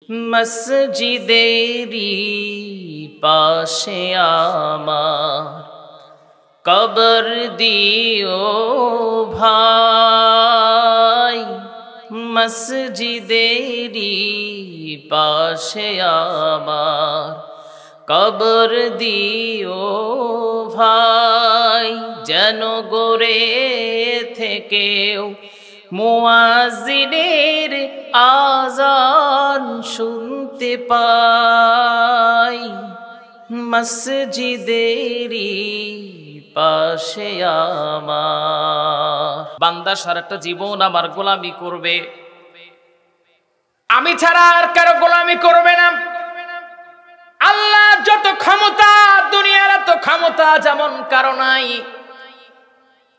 মসজিদেরি পাশে আমার কবর দিও ভাই, মসজিদেরি পাশে আমার কবর দিও ভাই, যেন গোরে থেকেও মুয়াজ্জিনের আযান শুনতে পাই, মসজিদেরি পাশে আমার। বান্দা সারাটা জীবন আমার গোলামি করবে, আমি ছাড়া আর কারো গোলামি করবে না। আল্লাহ যত ক্ষমতা, দুনিয়ার এত ক্ষমতা যেমন কারো নাই।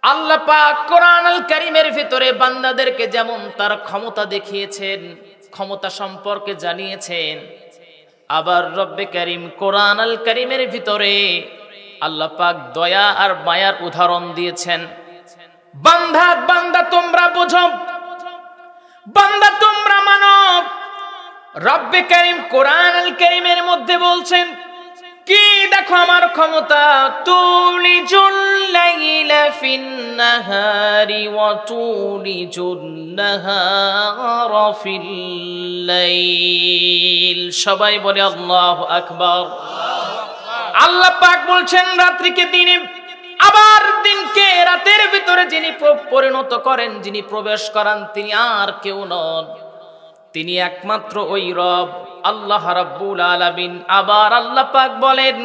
আল্লাহ পাক কোরআনুল কারীমের ভিতরে বান্দাদেরকে যেমন তার ক্ষমতা দেখিয়েছেন, ক্ষমতা সম্পর্কে জানিয়েছেন, আবার রব্বে কারীম কোরআনুল কারীমের ভিতরে আল্লাহ পাক দয়া আর মায়ার উদাহরণ দিয়েছেন। বান্দা বান্দা তোমরা বুঝো, বান্দা তোমরা মানো। রব্বে কারীম কোরআনুল কারীমের মধ্যে বলছেন কি, দেখো আমার ক্ষমতা। তুলিজুল লাইলা ফিন নাহারি ওয়া তুলিজুন নাহারা ফিল লাইল। সবাই বলে আল্লাহু আকবার। আল্লাহ পাক বলছেন রাত্রিকে দিনে, আবার দিনকে রাতের ভিতরে যিনি পরিণত করেন, যিনি প্রবেশ করান, তিনি আর কেউ নন, তিনি একমাত্র ওই রব আল্লাহ রাব্বুল আলামিন। আবার আল্লাহ পাক বলেন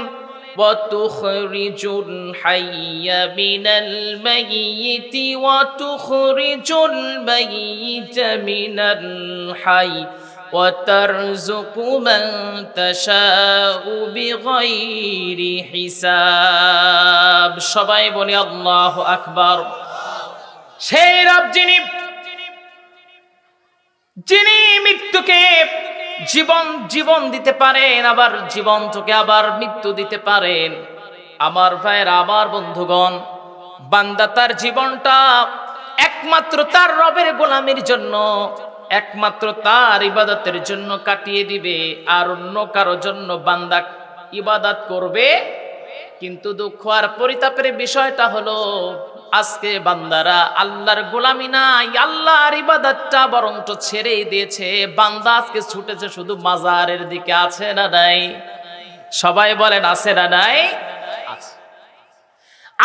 ওয়া তুখরিজুল হাইয়া মিনাল মাইয়িতি ওয়া তুখরিজুল মাইয়িতা মিনাল হাই ওয়া তারযুকু মান তাশাউ বিগাইরি হিসাব। সবাই বলি আল্লাহু আকবার। সেই রব যিনি মৃত্যুকে জীবন দিতে পারেন, আবার জীবনকে আবার মৃত্যু দিতে পারেন। আমার ভাইরা, আমার বন্ধুগণ, বান্দা তার জীবনটা একমাত্র তার রবের গোলামির জন্য, একমাত্র তার ইবাদতের জন্য কাটিয়ে দিবে, আর অন্য কারো জন্য বান্দা ইবাদত করবে। কিন্তু দুঃখ আর পরিতাপের বিষয়টা হলো, আজকে বান্দারা আল্লাহর গোলামি নাই, আল্লাহর ইবাদতটা বরঞ্চ ছেড়েই দিয়েছে। বান্দা আজকে ছুটেছে শুধু মাজারের দিকে। আছে না নাই? সবাই বলেন আছে না নাই? আছে।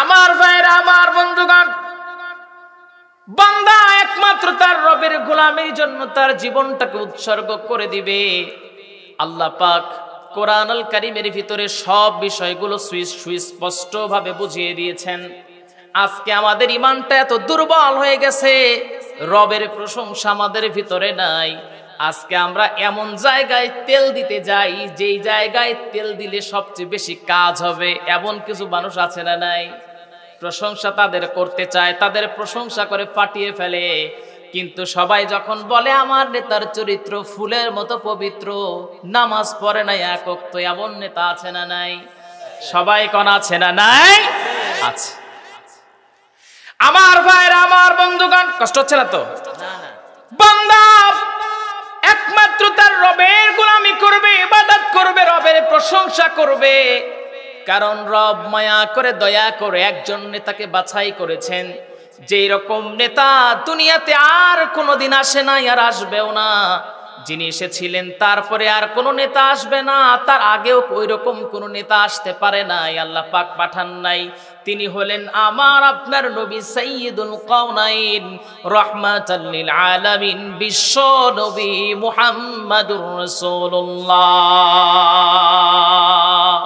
আমার ভাইরা, আমার বন্ধুগণ, বান্দা একমাত্র তার রবের গোলামির জন্য তার জীবনটাকে উৎসর্গ করে দিবে। আল্লাহ পাক কোরআনুল কারীমের ভিতরে সব বিষয়গুলো সুস্পষ্টভাবে বুঝিয়ে দিয়েছেন। আজকে আমাদের ঈমানটা এত দুর্বল হয়ে গেছে, রবের প্রশংসা আমাদের ভিতরে নাই। আজকে আমরা এমন জায়গায় তেল দিতে যাই, যেই জায়গায় তেল দিলে সবচেয়ে বেশি কাজ হবে, এমন কিছু মানুষ আছে না নাই? প্রশংসা তাদের করতে চায়, তাদের প্রশংসা করে ফাটিয়ে ফেলে। কিন্তু সবাই যখন বলে আমার নেতার চরিত্র ফুলের মতো পবিত্র, নামাজ পড়ে না এক ওয়াক্ত, এমন নেতা আছে না নাই? সবাই কোন আছে না নাই? আছে। আমার ভাইরা, আমার বন্ধুগণ, কষ্ট হচ্ছে না তো? বান্দা একমাত্র তার রবের গোলামি করবে, ইবাদত করবে, রবের প্রশংসা করবে, কারণ রব মায়া করে দয়া করে একজন নেতাকে বাছাই করেছেন। যেই রকম নেতা দুনিয়াতে আর কোনোদিন আসে নাই, আর আসবেও না। যিনি এসেছিলেন তারপরে আর কোনো নেতা আসবে না, তার আগেও ওই রকম কোনো নেতা আসতে পারে নাই, আল্লাহ পাক পাঠান নাই। তিনি হলেন আমার আপনার নবী সাইয়্যিদুল কাওনাইন, রাহমাতাল লিল আলামিন, বিশ্ব নবী মুহাম্মাদুর রাসূলুল্লাহ।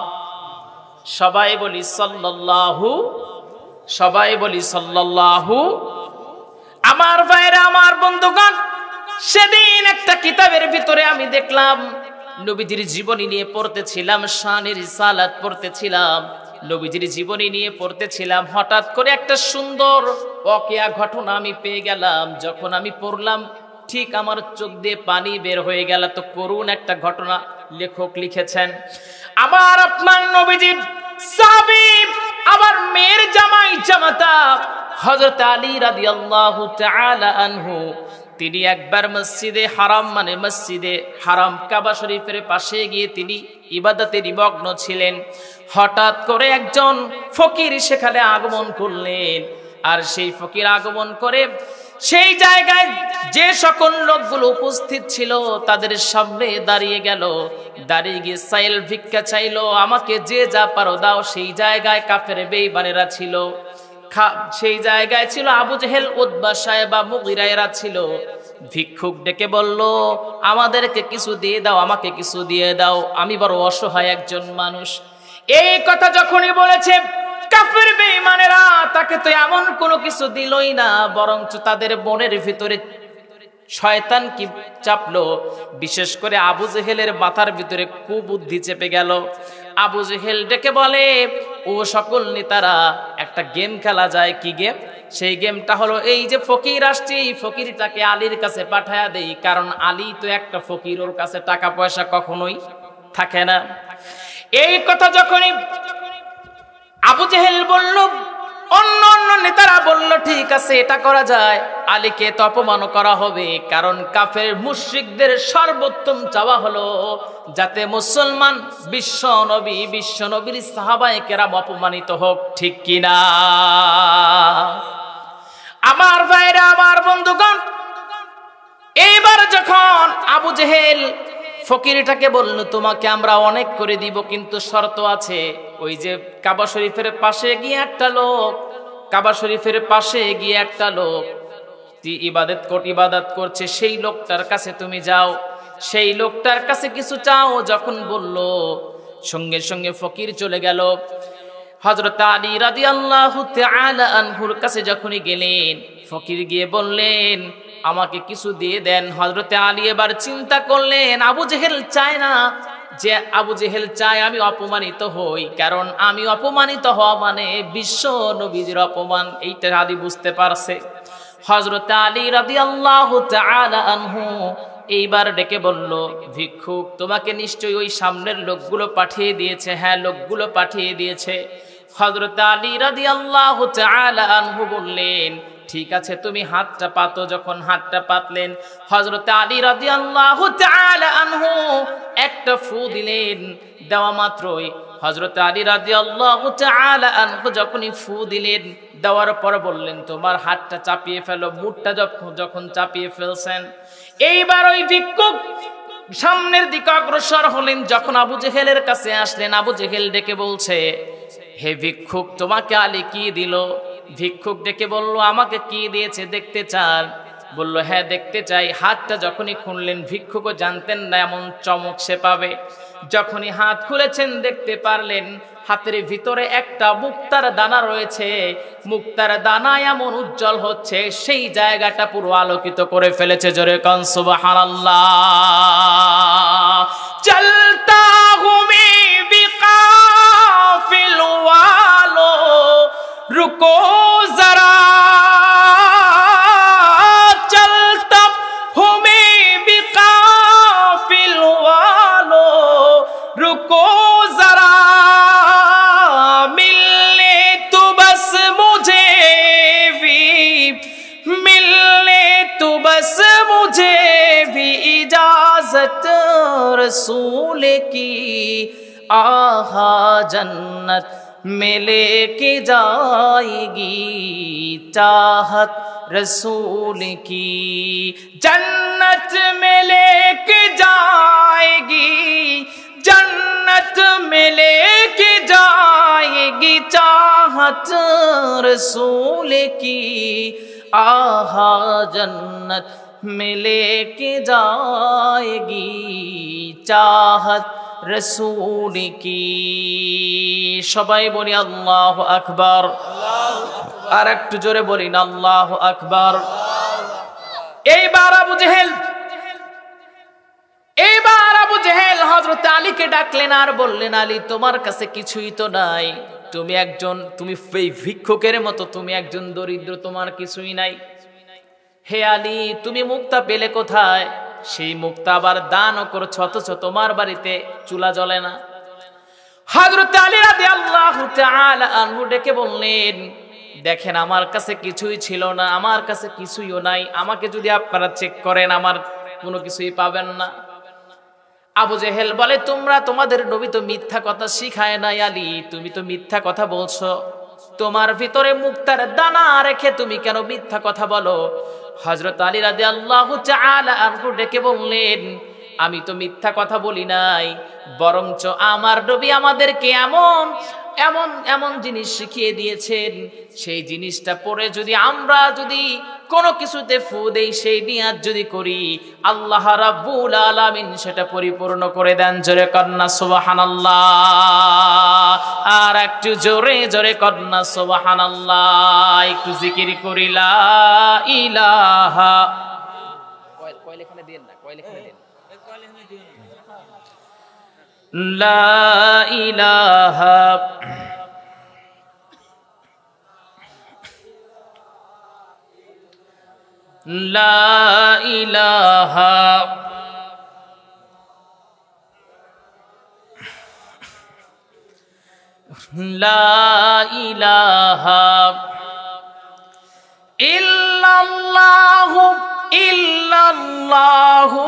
সবাই বলি সাল্লাল্লাহু, সবাই বলি সাল্লাল্লাহু। আমার ভাইরা, আমার বন্ধুগণ, সেদিন একটা কিতাবের ভিতরে আমি দেখলাম, নবীজির জীবনী নিয়ে পড়তেছিলাম, শানের রিসালাত পড়তেছিলাম, নবীজির জীবনী নিয়ে পড়তেছিলাম। হঠাৎ করে একটা সুন্দর ওয়াকিয়া ঘটনা আমি পেয়ে গেলাম। যখন আমি পড়লাম, ঠিক আমার চোখ দিয়ে পানি বের হয়ে গেল। তো করুণ একটা ঘটনা লেখক লিখেছেন। আমার আপনার নবীজির সাহাবী, আবার মেয়ের জামাই জামাতা হযরত আলী রাদিয়াল্লাহু তাআলা আনহু, তিনি একবার মসজিদে হারাম মানে মসজিদে হারাম কাবা শরীফের পাশে গিয়ে তিনি ইবাদতে নিমগ্ন ছিলেন। হঠাৎ করে একজন ফকির সেখানে আগমন করলেন। আর সেই ফকির আগমন করে সেই জায়গায় যে সকল লোকগুলো উপস্থিত ছিল তাদের সামনে দাঁড়িয়ে গেল। দাঁড়িয়ে গিয়ে সাইল ভিক্ষা চাইলো, আমাকে যে যা পারো দাও। সেই জায়গায় কাফের বেঈমানেরা ছিল, সেই জায়গায় ছিল আবু জেহেল, উতবা, সায়বা, মুগীরা, এরা ছিল। ভিক্ষুক ডেকে বলল, আমাদেরকে কিছু দিয়ে দাও, আমাকে কিছু দিয়ে দাও, আমি বড় অসহায় একজন মানুষ। এই কথা যখনই বলেছে কাফের বেঈমানেরা তাকে তো এমন কোনো কিছু দিলই না, বরঞ্চ তাদের মনের ভিতরে শয়তান কি চাপলো। বিশেষ করে আবু জেহেলের মাথার ভিতরে কুবুদ্ধি চেপে গেল। আবু জেহেল ডেকে বলে, ও সকল নেতারা, একটা গেম খেলা যায়। কি গেম? সেই গেমটা হলো এই যে ফকির আসছে, এই ফকিরটাকে আলীর কাছে পাঠায়া দেই, কারণ আলী তো একটা ফকির, ওর কাছে টাকা পয়সা কখনোই থাকে না। এই কথা যখনই আবু জেহেল বলল, অন্য অন্য নেতারা বলল ঠিক আছে, এটা করা যায়। আলীকে তো অপমান করা হবে, কারণ কাফের মুশরিকদের সর্বোত্তম চাওয়া হলো যাতে মুসলমান বিশ্ব নবীর সাহাবায়ে কেরাম অপমানিত হোক, ঠিক কিনা? আমার ভাইরা, আমার বন্ধুগণ, এইবার যখন আবু জেহেল ফকিরটাকে বলল, তোমাকে আমরা অনেক করে দিব, কিন্তু শর্ত আছে। ওই যে কাবা শরীফের পাশে গিয়ে একটা লোক, কাবা শরীফের পাশে গিয়ে একটা লোক ইবাদত করছে, সেই লোকটার কাছে তুমি যাও, সেই লোকটার কাছে কিছু চাও। যখন বলল, সঙ্গে সঙ্গে ফকির চলে গেল। হযরত আলী রাদিয়াল্লাহু তাআলা আনহুর কাছে যখনই গেলেন, ফকির গিয়ে বললেন, আমাকে কিছু দিয়ে দেন। হযরত আলী এবার চিন্তা করলেন, আবু জেহেল চায় না, যে আবু জেহেল চায় আমি অপমানিত হই, কারণ আমি অপমানিত হওয়া মানে বিশ্ব নবীর অপমান, এইটা আলী বুঝতে পারছে। হযরত আলী রাদিয়াল্লাহু তাআলা আনহু এইবার ডেকে বলল, ভিক্ষুক, তোমাকে নিশ্চয়ই ওই সামনের লোকগুলো পাঠিয়ে দিয়েছে। হ্যাঁ, লোকগুলো পাঠিয়ে দিয়েছে। হযরত আলী রাদিয়াল্লাহু তাআলা আনহু বললেন, ঠিক আছে, তুমি হাতটা পাতো। যখন হাতটা পাতলেন, হযরত আলী রাদিয়াল্লাহু তাআলা আনহু একটা ফু দিলেন। দেওয়া মাত্রই হযরত আলী রাদিয়াল্লাহু তাআলা আনহু যখনই ফু দিলেন, দেওয়ার পর বললেন, তোমার হাতটা চাপিয়ে ফেলো। মুঠটা যখন চাপিয়ে ফেলছেন, এইবার ওই ভিক্ষুক সামনের দিকে অগ্রসর হলেন। যখন আবু জেহেলের কাছে আসলেন, আবু জেহেল ডেকে বলছে, হে ভিক্ষুক, তোমাকে আলী কি দিল? ভিক্ষুক ডেকে বলল, আমাকে কি দিয়েছে দেখতে চান? বলল, হ্যাঁ দেখতে চাই। হাতটা যখনই খুললেন, ভিক্ষুকও জানতেন না এমন চমক সে পাবে। যখনই হাত খুলেছেন, দেখতে পারলেন হাতের ভিতরে একটা মুক্তার দানা রয়েছে। মুক্তার দানা এমন উজ্জ্বল হচ্ছে, সেই জায়গাটা পুরো আলোকিত করে ফেলেছে। জোরে কান সুবহানাল্লাহ। চলতা হুমি বিকাফিল ওয়ালো रुको जरा, चलता हूँ मैं बिकाफिल वालो, रुको जरा, मिलने तो बस मुझे भी, मिलने तो बस मुझे भी इजाजत रसूल की, आहा जन्नत में लेके जाएगी चाहत रसूल की, जन्नत में लेके जाएगी, जन्नत में लेके जाएगी चाहत रसूल की, आहा जन्नत में लेके जाएगी चाहत रसूल की। সবাই বলি আল্লাহু আকবার। আর একটু জোরে বলি না আল্লাহু আকবার। এইবার আবু জেহেল হযরত আলীকে ডাকলেন আর বললেন, আলী, তোমার কাছে কিছুই তো নাই, তুমি ভিক্ষুকের মতো, তুমি একজন দরিদ্র, তোমার কিছুই নাই। হে আলী, তুমি মুক্তা পেলে কোথায়? সেই মুক্তা আবার দানও করছো, অথচ তোমার বাড়িতে চুলা জ্বলে না। হযরত আলী রাদিয়াল্লাহু তাআলা আনহু ডেকে বললেন, দেখেন আমার কাছে কিছুই ছিল না, আমার কাছে কিছুইও নাই, আমাকে যদি আপনারা চেক করেন আমার কোনো কিছুই পাবেন না। আবু জেহেল বলে, তোমরা তোমাদের নবী তো মিথ্যা কথা শিখায় নাই আলী, তুমি তো মিথ্যা কথা বলছো, তোমার ভিতরে মুক্তার দানা রেখে তুমি কেন মিথ্যা কথা বলো? হযরত আলী রাদিয়াল্লাহু তাআলা আনহু ডেকে বললেন, আমি তো মিথ্যা কথা বলি নাই, বরঞ্চ আমার নবী আমাদেরকে এমন এমন এমন জিনিস শিখিয়ে দিয়েছেন, সেই জিনিসটা পড়ে যদি আমরা যদি কোনো কিছুতে ফু দেই, সেই নিয়াত যদি করি, আল্লাহ রাব্বুল আলামিন সেটা পরিপূর্ণ করে দেন। জোরে কন্না সুবহানাল্লাহ, আর একটু জোরে জোরে কন্না সুবহানাল্লাহ, একটু জিকির করি লা ইলাহা। কয় লেখানে দেন না, কয় লেখানে দেন, লা ইলাহা লা ইলাহা লা ইলাহা ইল্লাল্লাহু ইল্লাল্লাহু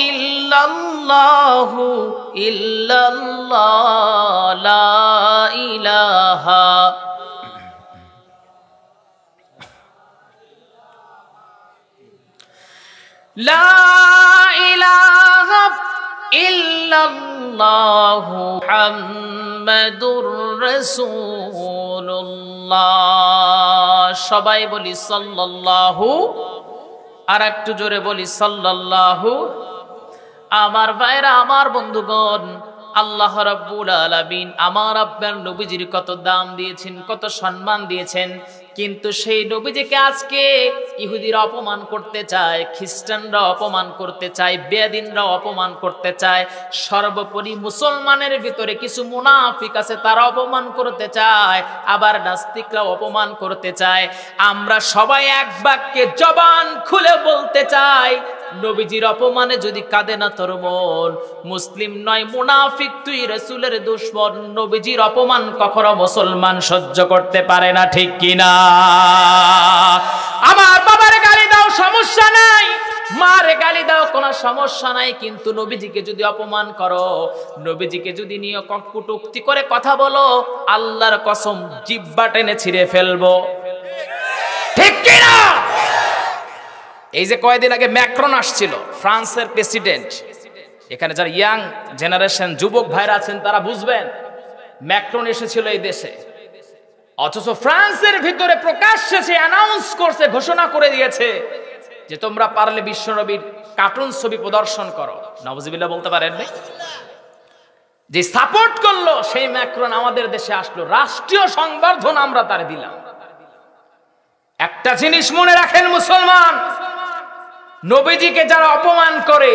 ইল্লাল্লাহু ইল্লাল্লাহ লা ইলাহা লা ইলাহা ইল্লাল্লাহু মুহাম্মাদুর রাসূলুল্লাহ। সবাই বলি সাল্লাল্লাহু, আর একটু জোরে বলি সাল্লাল্লাহু। আমার ভাইরা, আমার বন্ধুগণ, আল্লাহ রাব্বুল আলামিন আমার আপনার নবীজির কত দাম দিয়েছেন, কত সম্মান দিয়েছেন, কিন্তু সেই নবীজিকে আজকে ইহুদিরা অপমান করতে চায়, খ্রিস্টানরা অপমান করতে চায়, বেদিনরা অপমান করতে চায়, সর্বোপরি মুসলমানের ভিতরে কিছু মুনাফিক আছে তারা অপমান করতে চায়, আবার নাস্তিকরা অপমান করতে চায়। আমরা সবাই এক বাক্যে জবান খুলে বলতে চাই, নবীজির অপমানে যদি কাঁদে না তোর মন, মুসলিম নয় মুনাফিক, তুই রাসূলের দুশমন। নবীজির অপমান কখনো মুসলমান সহ্য করতে পারে না, ঠিক কিনা? আমার বাবার গালি দাও সমস্যা নাই, মার গালি দাও কোনো সমস্যা নাই, কিন্তু নবীজিকে যদি অপমান করো, নবীজিকে যদি নিয়ে কটূক্তি করে কথা বলো, আল্লাহর কসম জিহ্বা টেনে ছিঁড়ে ফেলবো, ঠিক কিনা? এই যে কয়েকদিন আগে ম্যাক্রন আসছিল, ফ্রান্সের প্রেসিডেন্ট, এখানে যারা ইয়াং জেনারেশন যুবক ভাইরা আছেন তারা বুঝবেন, ম্যাক্রন এসেছিল এই দেশে, অথচ ফ্রান্সের ভিতরে প্রকাশ্যে সে অ্যানাউন্স করছে, ঘোষণা করে দিয়েছে যে তোমরা পারলে বিশ্বনবীর কার্টুন ছবি প্রদর্শন করো। নাউজুবিল্লাহ বলতে পারেন না? যে সাপোর্ট করলো সেই ম্যাক্রন আমাদের দেশে আসলো, রাষ্ট্রীয় সংবর্ধনা আমরা তার দিলাম। একটা জিনিস মনে রাখেন মুসলমান, নবীজিকে যারা অপমান করে,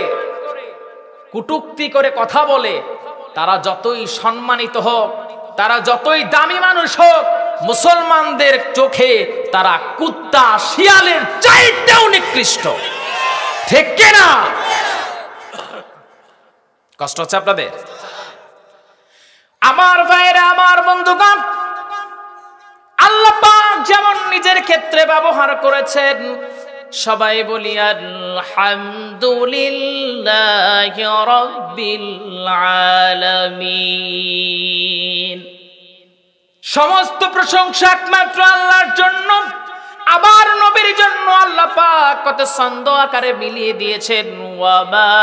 কটূক্তি করে কথা বলে, তারা যতই সম্মানিত হোক, তারা যতই দামি মানুষ হোক, মুসলমানদের চোখে তারা কুত্তা শিয়ালের চাইতেও নিকৃষ্ট, ঠিক কিনা? কষ্ট হচ্ছে আপনাদের? আমার ভাইরা, আমার বন্ধুগণ, আল্লাহ পাক যেমন নিজের ক্ষেত্রে ব্যবহার করেছেন, সবাই বলি আলহামদুলিল্লাহি রাব্বিল আলামিন। সমস্ত প্রশংসা একমাত্র আল্লাহর জন্য। আবার নবীর জন্য আল্লাহ পাক কত ছন্দ আকারে মিলিয়ে দিয়েছেন, ওয়া মা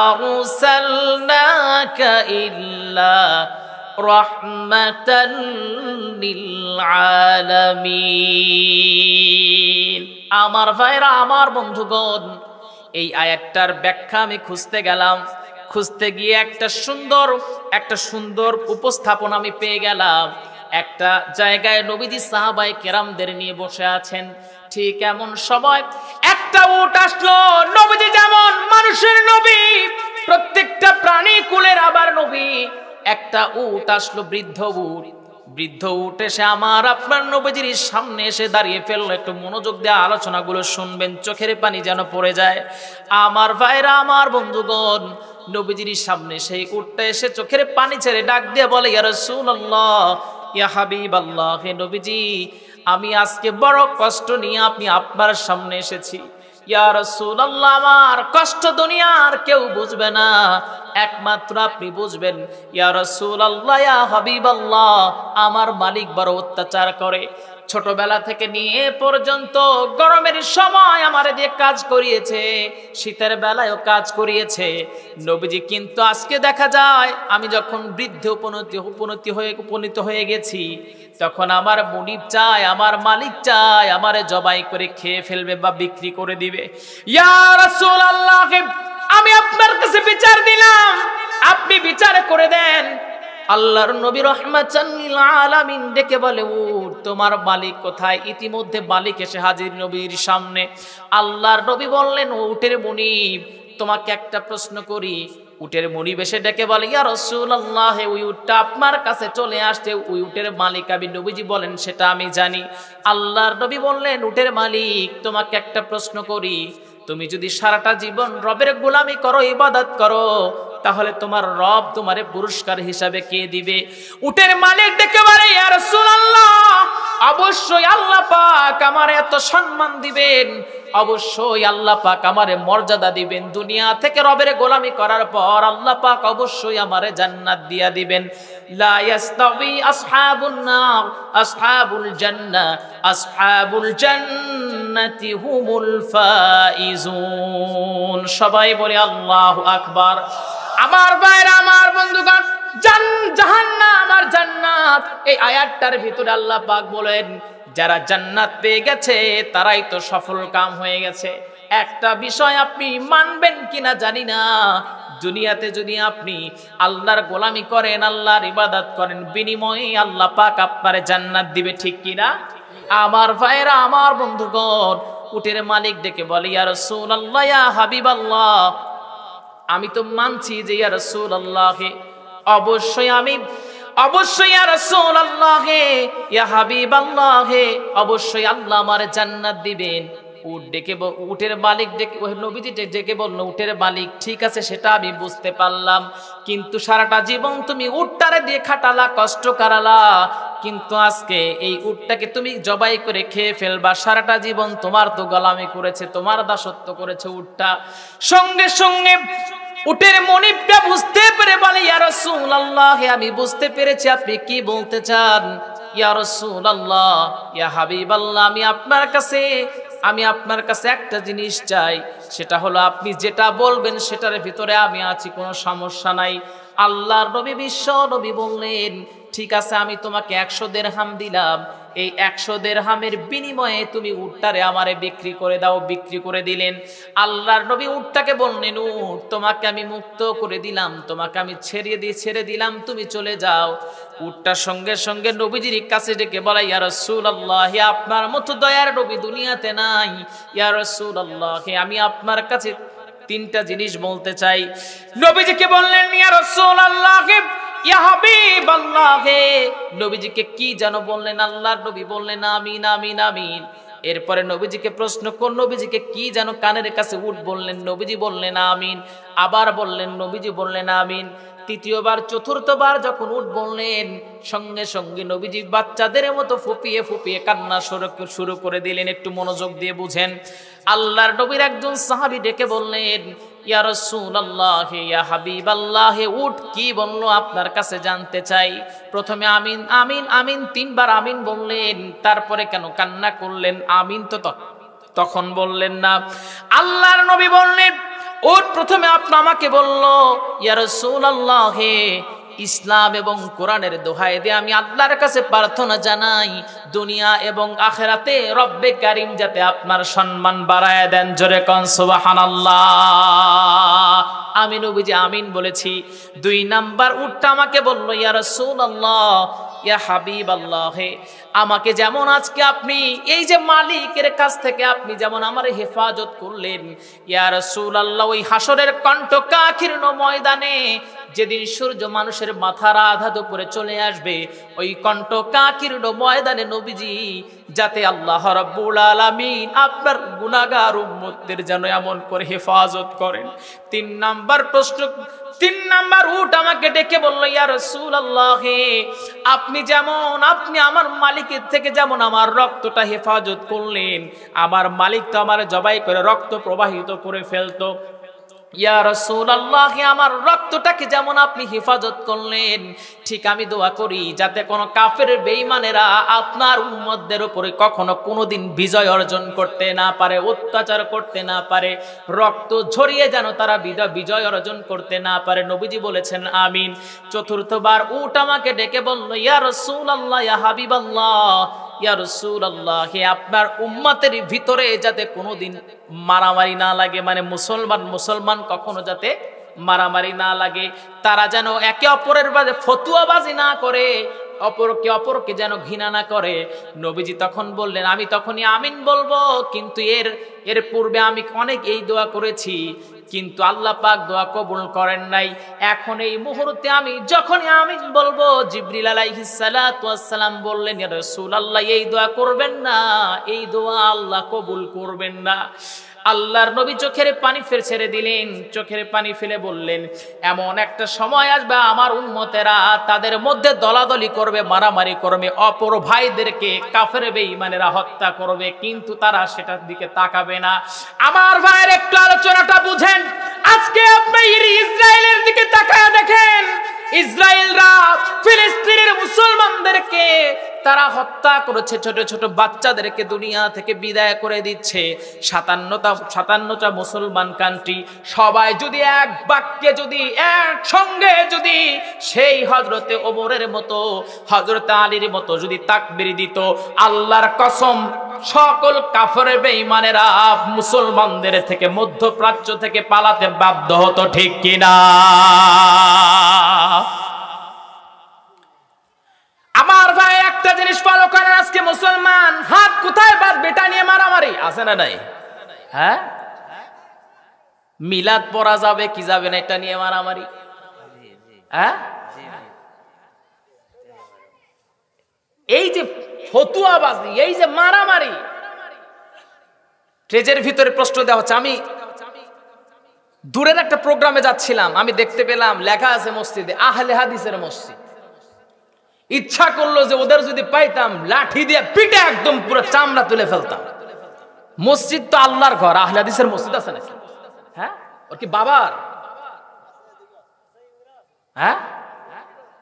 আরসালনাকা ইল্লা রাহমাতাল লিল আলামিন। আমার ভাইরা, আমার বন্ধুগণ, এই আয়াতটার ব্যাখ্যা আমি খুঁজতে গেলাম, খুঁজতে গিয়ে একটা সুন্দর উপস্থাপন আমি পেয়ে গেলাম। একটা জায়গায় নবীজি সাহাবায়ে কেরামদের নিয়ে বসে আছেন, ঠিক এমন সময় একটা উট আসলো। নবীজি যেমন মানুষের নবী, প্রত্যেকটা প্রাণী কুলের আবার নবী, একটা উট আসলো, বৃদ্ধ উট এসে আমার আপনার নবীজির সামনে এসে দাঁড়িয়ে ফেললো। একটু মনোযোগ দিয়ে আলোচনাগুলো শুনবেন, চোখের পানি যেন পড়ে যায়। আমার ভাইরা, আমার বন্ধুগণ, নবীজির সামনে সেই উটটা এসে চোখের পানি ছেড়ে ডাক দিয়ে বলে, ইয়া রাসূলুল্লাহ, ইয়া হাবিবাল্লাহ, হে নবীজি, আমি আজকে বড় কষ্ট নিয়ে আপনার সামনে এসেছি। ইয়া রাসূলুল্লাহ, আমার কষ্ট দুনিয়ার কেউ বুঝবে না, একমাত্র আপনি বুঝবেন। ইয়া রাসূলুল্লাহ, ইয়া হাবিবাল্লাহ, আমার মালিক বড় অত্যাচার করে। ছোটবেলা থেকে নিয়ে পর্যন্ত গরমের সময় আমার দিয়ে কাজ করিয়েছে, শীতের বেলায়ও কাজ করিয়েছে নবীজি। কিন্তু আজকে দেখা যায় আমি যখন বৃদ্ধ উপনীত হয়ে গেছি, তখন আমার মুনিব চায়, আমার মালিক চায় আমারে জবাই করে খেয়ে ফেলবে বা বিক্রি করে দিবে। ইয়া রাসূলুল্লাহ, আমি আপনার কাছে বিচার দিলাম, আপনি বিচার করে দেন। আল্লাহর নবী রাহমাতান লিল আলামিন ডেকে বলে, উঠ, তোমার মালিক কোথায়? ইতিমধ্যে মালিক এসে হাজির নবীর সামনে। আল্লাহর নবী বললেন, উটের মুনিব, তোমাকে একটা প্রশ্ন করি। উটের মুনিব এসে ডেকে বলে, ইয়া রাসূলুল্লাহ, ওই উটটা আপনার কাছে চলে আসছে, ওই উটের মালিক আমি। নবীজি বলেন, সেটা আমি জানি। আল্লাহর নবী বললেন, উটের মালিক, তোমাকে একটা প্রশ্ন করি। তুমি যদি সারাটা জীবন রবের গোলামি করো, ইবাদত করো, তাহলে তোমার রব তোমারে পুরস্কার হিসাবে কে দিবে? উটের মালিক ডেকে বলে, ইয়া রাসূলুল্লাহ, অবশ্যই আল্লাহ পাক আমারে এত সম্মান দিবেন, অবশ্যই আল্লাহ পাক আমারে মর্যাদা দিবেন। দুনিয়া থেকে রবের গোলামি করার পর আল্লাহ পাক অবশ্যই আমারে জান্নাত দিয়া দিবেন। লা ইয়াস্তাবি আসহাবুন নার আসহাবুল জান্নাহ, আসহাবুল জান্নাতি হুমুল ফাইজুন। সবাই বলে আল্লাহু আকবার। আমার ভাইরা, আমার বন্ধুগণ, জাহান্নাম আর জান্নাত, এই আয়াতটার ভিতরে আল্লাহ পাক বলেন, যারা জান্নাত পেয়ে গেছে তারাই তো সফল কাম হয়ে গেছে। একটা বিষয় আপনি মানবেন কিনা জানি না, দুনিয়াতে যদি আপনি আল্লাহর গোলামি করেন, আল্লাহর ইবাদত করেন, বিনিময়ে আল্লাহ পাক আপনারে জান্নাত দিবে, ঠিক কিনা? আমার ভাইরা, আমার বন্ধুগণ, উটের মালিক ডেকে বলে, ইয়া রাসূলুল্লাহ, ইয়া হাবিবাল্লাহ, আমি তো মানছি যে ইয়া রাসূলুল্লাহ, অবশ্যই ইয়া রাসূলুল্লাহ, ইয়া হাবিবাল্লাহ, অবশ্যই আল্লাহ আমারে জান্নাত দিবেন। উটের মালিক ডেকে, নবীজি ডেকে বলল, উটের মালিক, ঠিক আছে, সেটা আমি বুঝতে পারলাম, কিন্তু সারাটা জীবন তুমি উটটারে দিয়ে খাটালা, কষ্ট করালা, কিন্তু আজকে এই উটটাকে তুমি জবাই করে খেয়ে ফেলবা। সারাটা জীবন তোমার তো গোলামি করেছে, তোমার দাসত্ব করেছে উটটা। সঙ্গে সঙ্গে উটের মনিবটা বুঝতে পেরে বলে, ইয়া রাসূলুল্লাহ, আমি বুঝতে পেরেছি আপনি কি বলতে চান। ইয়া রাসূলুল্লাহ, ইয়া হাবিবাল্লাহ, আমি আপনার কাছে একটা জিনিস চাই, সেটা হলো আপনি যেটা বলবেন সেটার ভিতরে আমি আছি, কোনো সমস্যা নাই। আল্লাহর নবী, বিশ্ব নবী বললেন, ঠিক আছে, আমি তোমাকে 100 দিরহাম দিলাম, এই 100 দিরহামের বিনিময়ে তুমি উটটারে আমারে বিক্রি করে দাও। বিক্রি করে দিলেন। আল্লাহর নবী উটটাকে বললেন, উট, তোমাকে আমি মুক্ত করে দিলাম, তোমাকে আমি ছেড়ে দিলাম, তুমি চলে যাও। উটটার সঙ্গে সঙ্গে নবীজির কাছে ডেকে বলে, ইয়া রাসূলুল্লাহ, আপনার মতো দয়ার নবী দুনিয়াতে নাই। ইয়া রাসূলুল্লাহ, আমি আপনার কাছে 3টা জিনিস বলতে চাই। নবীজিকে বললেন, ইয়া রাসূলুল্লাহ, ইয়া হাবিবাল্লাহ, নবীজিকে কি যেন বললেন? আল্লাহর নবী বললেন, আমিন আমিন আমিন। এরপরে নবীজিকে প্রশ্ন কোন, নবীজিকে কি যেন কানের কাছে উট বললেন, নবীজি বললেন আমিন। আবার বললেন, নবীজি বললেন আমিন। তৃতীয়বার, চতুর্থবার যখন উট বললেন, সঙ্গে সঙ্গে নবীজি বাচ্চাদের মতো ফুপিয়ে ফুপিয়ে কান্না শুরু করে দিলেন। একটু মনোযোগ দিয়ে বুঝেন। আল্লাহর নবীর একজন সাহাবী ডেকে বললেন, ইয়া রাসূলুল্লাহ, ইয়া হাবিবাল্লাহ, উট কি বললো আপনার কাছে জানতে চাই। প্রথমে আমিন আমিন আমিন 3বার আমিন বললেন, তারপরে কেন কান্না করলেন? আমিন তো তখন বললেন না। আল্লাহর নবী বললেন, উট প্রথমে আমাকে বলল, ইয়া রাসূলুল্লাহ, ইসলাম এবং কোরআনের দোহাই দিয়ে আমি আল্লাহর কাছে প্রার্থনা জানাই, দুনিয়া এবং আখিরাতে রব্বে কারীম যাতে আপনার সম্মান বাড়ায় দেন। জোরে কোন সুবহানাল্লাহ। আমি নবীজি আমিন বলেছি। 2 নাম্বার উটটা আমাকে বলল, ইয়া রাসূলুল্লাহ, ইয়া হাবিবাল্লাহ, আমাকে যেমন আজকে আপনি এই যে মালিকের কাছ থেকে আপনি যেমন আমার হেফাজত করলেন, ইয়া রাসূলুল্লাহ, ওই হাসরের কণ্ঠকাকীর্ণ ময়দানে যেদিন সূর্য মানুষের মাথার আধা উপরে চলে আসবে, ওই কণ্টকাকীর্ণ ময়দানে নবীজি যাতে আল্লাহ রাব্বুল আলামিন আপনার গুনাহগার উম্মতদের যেন এমন করে হেফাজত করেন। 3 নাম্বার প্রশ্ন, 3 নাম্বার উট আমাকে ডেকে বলল, ইয়া রাসূলুল্লাহ, আপনি আমার মালিকের থেকে যেমন আমার রক্তটা হেফাজত করলেন, আমার মালিক তো আমার জবাই করে রক্ত প্রবাহিত করে ফেলতো। ইয়া রাসূলুল্লাহ, আমার রক্তটাকে যেমন আপনি হেফাজত করলেন, ঠিক আমি দোয়া করি যাতে কোনো কাফের বেঈমানেরা আপনার উম্মতদের উপরে কখনো কোনোদিন বিজয় অর্জন করতে না পারে, অত্যাচার করতে না পারে, রক্ত ঝরিয়ে যেন তারা বিজয় অর্জন করতে না পারে। নবীজি বলেছেন আমিন। চতুর্থবার উট আমাকে ডেকে বলল, ইয়া রাসূলুল্লাহ, ইয়া হাবিবাল্লাহ, ইয়া রাসূলুল্লাহ, হে আপনার উম্মতের ভিতরে যাতে কোনোদিন মারামারি না লাগে, মানে মুসলমান কখনো যাতে মারামারি না লাগে, তারা যেন একে অপরের বাজে ফতুয়াবাজি না করে, অপরকে যেন ঘৃণা না করে। নবীজি তখন বললেন, আমি তখনই আমিন বলবো, কিন্তু এর পূর্বে আমি অনেক এই দোয়া করেছি, কিন্তু আল্লাহ পাক দোয়া কবুল করেন নাই। এখন এই মুহূর্তে আমি যখনই আমিন বলবো, জিবরিল আলাইহিস সালাতু ওয়াস সালাম বললেন, ইয়া রাসূলুল্লাহ, এই দোয়া করবেন না, এই দোয়া আল্লাহ কবুল করবেন না। আল্লাহর নবী চোখের পানি ছেড়ে দিলেন, চোখের পানি ফেলে বললেন, এমন একটা সময় আসবে আমার উম্মতেরা তাদের মধ্যে দলাদলি করবে, মারামারি করবে, অপর ভাইদেরকে কাফের বেঈমানেরা হত্যা করবে, কিন্তু তারা সেটার দিকে তাকাবে না। আমার ভাইয়ের একটু আলোচনাটা বুঝেন। আজকে আপনি ইসরায়েলের দিকে তাকায় দেখেন, ইসরায়েলরা ফিলিস্তিনের মুসলমানদেরকে তারা হত্যা করেছে, ছোট ছোট বাচ্চাদেরকে দুনিয়া থেকে বিদায় করে দিচ্ছে। 57টা মুসলমান কান্ট্রি, সবাই যদি এক বাক্যে, যদি একসঙ্গে যদি সেই হযরতে ওমরের মতো, হযরতে আলীর মতো যদি তাকবীর দিত, আল্লাহর কসম সকল কাফের বেঈমানেরা মুসলমানদের থেকে, মধ্যপ্রাচ্য থেকে পালাতে বাধ্য হতো, ঠিক কিনা? আমার ভাই একটা জিনিস ফলো করেন, আজকে মুসলমান হাত কোথায় বাঁধবে এটা নিয়ে মারামারি আছে না নাই? হ্যাঁ, মিলাদ পড়া যাবে কি যাবে না এটা নিয়ে মারামারি। হ্যাঁ, এই যে ফতুয়াবাজি, এই যে মারামারি, স্টেজের ভিতরে প্রশ্ন দেওয়া হচ্ছে। আমি দূরের একটা প্রোগ্রামে যাচ্ছিলাম, আমি দেখতে পেলাম লেখা আছে মসজিদে আহলে হাদিসের মসজিদ। ইচ্ছা করলো যে ওদের যদি পাইতাম লাঠি দিয়ে পিটে একদম পুরো চামড়া তুলে ফেলতাম। মসজিদ তো আল্লাহর ঘর, আহলে হাদিসের মসজিদ আছে নাকি? হ্যাঁ, ওর কি বাবার? হ্যাঁ,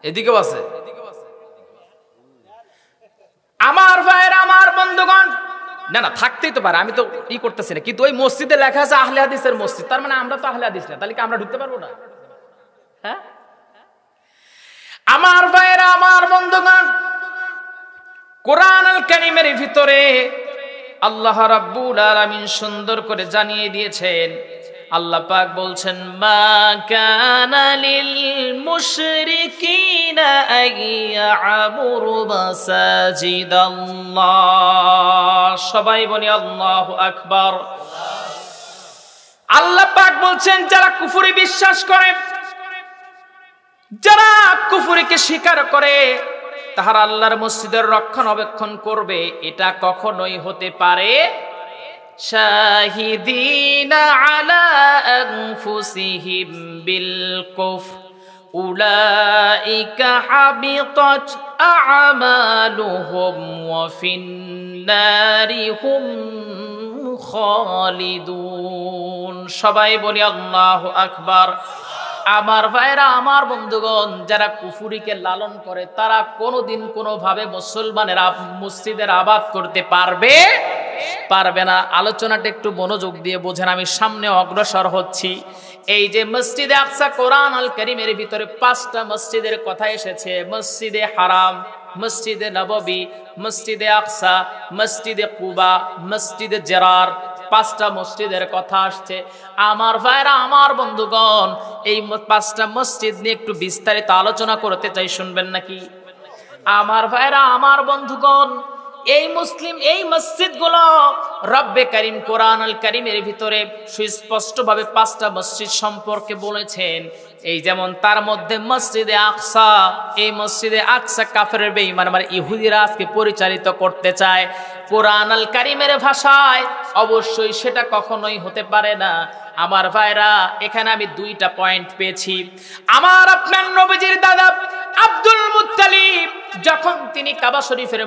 এদিকেও আছে। আমার ভাইয়ের, আমার বন্ধুগণ, না না থাকতেই তো পারে, আমি তো ই করতেছি না, কিন্তু ওই মসজিদে লেখা আছে আহলে হাদিসের মসজিদ, তার মানে আমরা তো আহলে হাদিস না, তাহলে কি আমরা ঢুকতে পারবো না? হ্যাঁ, আমার ভাইয়েরা, আমার বন্ধুগণ, কোরআনুল কারীমের ভিতরে আল্লাহ রাব্বুল আলামিন সুন্দর করে জানিয়ে দিয়েছেন। আল্লাহ পাক বলছেন, মা কানা লিল মুশরিকিনা আইয়াবুরু মাসাজিদাল্লাহ। সবাই বলি আল্লাহু আকবার। আল্লাহ পাক বলছেন, যারা কুফরি বিশ্বাস করে, যারা কুফরিকে স্বীকার করে, তাহারা আল্লাহর মসজিদের রক্ষণাবেক্ষণ করবে, এটা কখনোই হতে পারে শাহিদিনা আলা আনফুসিহিম বিল কুফর উলাইকা হাবিতাত আ'মালুহুম ওয়া ফিন্নারি হুম খালিদুন। সবাই বলি আল্লাহু আকবার। আমার ভাইরা, আমার বন্ধুগণ, যারা কুফরিকে লালন করে তারা কোনোদিন কোনোভাবে মুসলমানেরা মসজিদের আবাদ করতে পারবে না। আলোচনাটা একটু মনোযোগ দিয়ে বোঝেন, আমি সামনে অগ্রসর হচ্ছি। এই যে মসজিদে আকসা, কোরআন আল কারীমের ভিতরে 5টা মসজিদের কথা এসেছে। মসজিদে হারাম, মসজিদে নববী, মসজিদে আকসা, মসজিদে কুবা, মসজিদে জেরার, 5টা মসজিদের কথা আসছে। আমার ভাইরা, আমার বন্ধুগণ, এই 5টা মসজিদ নিয়ে একটু বিস্তারিত আলোচনা করতে চাই, শুনবেন নাকি? আমার ভাইরা, আমার বন্ধুগণ, এই মুসলিম এই মসজিদগুলো রব্বে কারীম কোরআনুল কারীমের ভিতরে সুস্পষ্টভাবে 5টা মসজিদ সম্পর্কে বলেছেন। এই যেমন তার মধ্যে মসজিদে আকসা, এই মসজিদে আকসা কাফের বেঈমান মানে ইহুদিরা আজকে পরিচালিত করতে চায় কোরআনুল কারীমের ভাষায়, অবশ্যই সেটা কখনোই হতে পারে না। আমার ভাইরা, এখানে আমি 2টা পয়েন্ট পেয়েছি। আমার আপনার নবীজির দাদা আব্দুল মুত্তালিব যখন তিনি কাবা শরীফের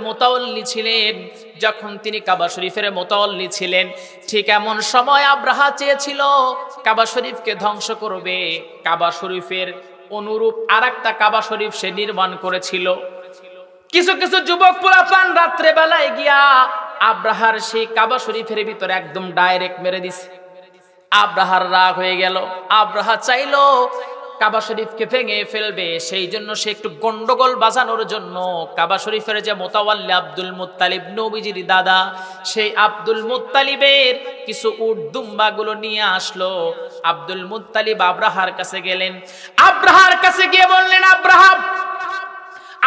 মুতাওয়াল্লি ছিলেন, ঠিক এমন সময় আব্রাহা চেয়েছিল কাবা শরীফকে ধ্বংস করবে। কাবা শরীফের অনুরূপ আরেকটা কাবা শরীফ সে নির্মাণ করেছিল। কিছু কিছু যুবক পোলাপান রাত্রে বেলায় গিয়া আব্রাহার সেই কাবা শরীফের ভিতরে একদম ডাইরেক্ট মেরে দিছে। আব্রাহার রাগ হয়ে গেল। আব্রাহা চাইলো কাবা শরীফকে ভেঙে ফেলবে, সেই জন্য সে একটু গন্ডগোল বাজানোর জন্য কাবা শরীফের যে মোতাওয়াল্লি আব্দুল মুত্তালিব নবীজির দাদা, সেই আব্দুল মুত্তালিবের কিছু উট দুম্বাগুলো নিয়ে আসলো। আব্দুল মুত্তালিব আব্রাহার কাছে গেলেন। আব্রাহার কাছে গিয়ে বললেন, আব্রাহা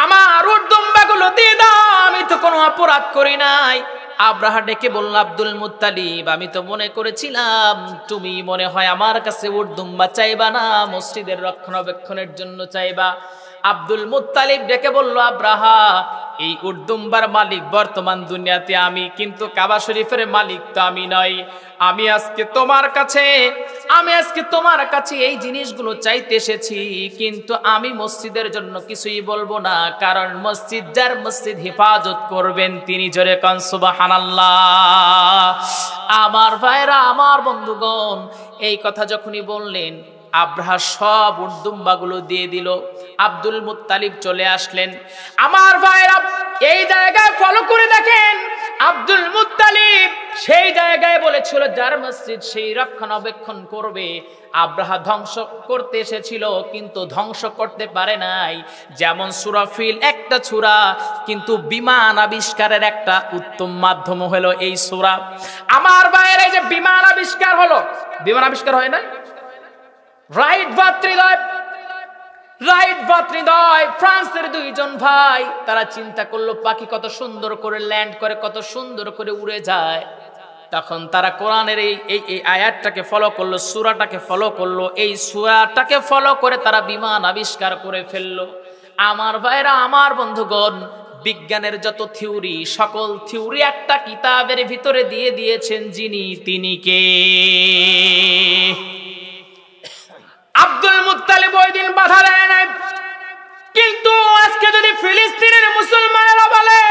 আমার উট দুম্বাগুলো দিয়ে দাও, আমি তো কোনো অপরাধ করি নাই। আব্রাহা ডেকে বলল, আব্দুল মুত্তালিব আমি তো মনে করেছিলাম তুমি মনে হয় আমার কাছে উট দুম্বা চাইবা না, মসজিদের রক্ষণাবেক্ষণের জন্য চাইবা। আব্দুল মুত্তালিব ডেকে বলল, আব্রাহা এই উট দুম্বার মালিক বর্তমান দুনিয়াতে আমি, কিন্তু কাবা শরীফের মালিক তো আমি নই। আমি আজকে তোমার কাছে এই জিনিসগুলো চাইতে এসেছি, কিন্তু আমি মসজিদের জন্য কিছুই বলবো না, কারণ যার মসজিদ হেফাজত করবেন তিনি। জোরে কান সুবহানাল্লাহ। আমার ভাইরা, আমার বন্ধুগণ, এই কথা যখনই বললেন আব্রাহা সব উট দুম্বাগুলো দিয়ে দিল। আব্দুল মুত্তালিব চলে আসলেন। আমার ভাইরা, এই জায়গায় ফলো করে দেখেন, আব্দুল মুত্তালিব সেই জায়গায় বলেছিল যার মসজিদ সেই রক্ষণাবেক্ষণ করবে। আব্রাহা ধ্বংস করতে এসেছিল, কিন্তু ধ্বংস করতে পারে নাই। যেমন সূরা ফিল একটা সূরা, কিন্তু বিমান আবিষ্কারের একটা উত্তম মাধ্যম হলো এই সূরা। আমার ভাইয়ের, এই যে বিমান আবিষ্কার হলো, বিমান আবিষ্কার হয় না, রাইট ভাতৃদ্বয় ফ্রান্সের 2জন ভাই, তারা চিন্তা করলো পাখি কত সুন্দর করে ল্যান্ড করে, কত সুন্দর করে উড়ে যায়। তখন তারা কোরআনের এই আয়াতটাকে ফলো করলো, সূরাটাকে ফলো করলো, এই সূরাটাকে ফলো করে তারা বিমান আবিষ্কার করে ফেললো। আমার ভাইরা, আমার বন্ধুগণ, বিজ্ঞানের যত থিওরি, সকল থিওরি একটা কিতাবের ভিতরে দিয়ে দিয়েছেন যিনি, তিনি কে? আব্দুল মুত্তালিব ওই দিন বাধা দেয় নাই। কিন্তু আজকে যদি ফিলিস্তিনের মুসলমানেরা বলে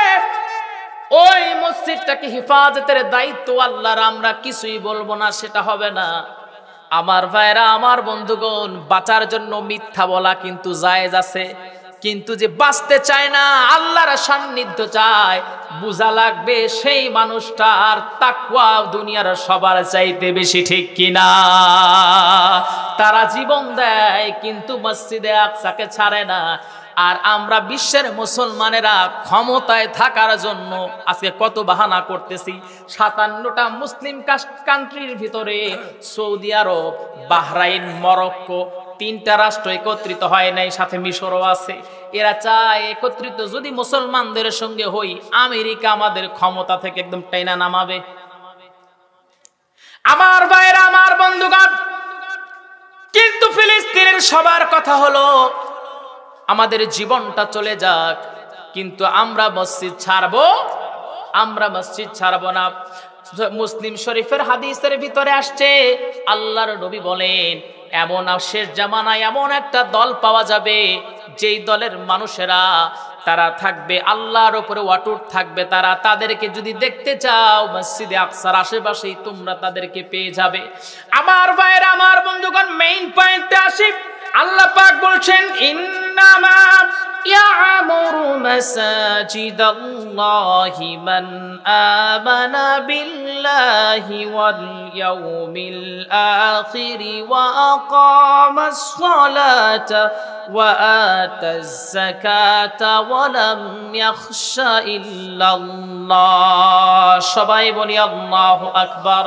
ওই মসজিদটাকে হেফাজতের দায়িত্ব আল্লাহর, আমরা কিছুই বলবো না, সেটা হবে না। আমার ভাইরা, আমার বন্ধুগণ, বাঁচার জন্য মিথ্যা বলা কিন্তু জায়েজ আছে, কিন্তু যে বাঁচতে চায় না, আল্লাহর সান্নিধ্য চায়, বুঝা লাগবে সেই মানুষটার তাকওয়া দুনিয়ার সবার চাইতে বেশি, ঠিক কিনা? তারা জীবন দেয় কিন্তু মসজিদে আকসাকে ছাড়ে না। আর আমরা বিশ্বের মুসলমানেরা ক্ষমতায় থাকার জন্য আজকে কত বাহানা করতেছি। 57টা মুসলিম কান্ট্রির ভিতরে সৌদি আরব, বাহরাইন, মরক্কো, 3টা রাষ্ট্র একত্রিত হয় নাই, সাথে মিশরও আছে। এরা চায় একত্রিত যদি মুসলমানদের সঙ্গে হই, আমেরিকা আমাদের ক্ষমতা থেকে একদম টেনা নামাবে। আমার ভাইরা, আমার বন্ধুগণ, কিন্তু ফিলিস্তিনের সবার কথা হলো আমাদের জীবনটা চলে যাক, কিন্তু আমরা মসজিদ ছাড়বো না। মুসলিম শরীফের হাদিসের ভিতরে আসছে, আল্লাহর নবী বলেন এমন শেষ জামানায় এমন একটা দল পাওয়া যাবে, যেই দলের মানুষেরা তারা থাকবে আল্লাহর উপরে অটুট থাকবে। তাদেরকে যদি দেখতে চাও মসজিদে আকসার আশেপাশেই তোমরা তাদেরকে পেয়ে যাবে। আমার ভাইরা, আমার বন্ধুগণ, মেইন পয়েন্টে আসি। আল্লাহ পাক বলছেন, ইন্নামা ইয়ামুরু মাসাজিদাল্লাহি মান আমানা বিল্লাহি ওয়াল ইয়াউমিল আখির ওয়া আকামাস সালাতা ওয়া আতাজ যাকাতা ওয়া লাম ইয়াখশা ইল্লাল্লাহ। সবাই বলি আল্লাহু আকবার।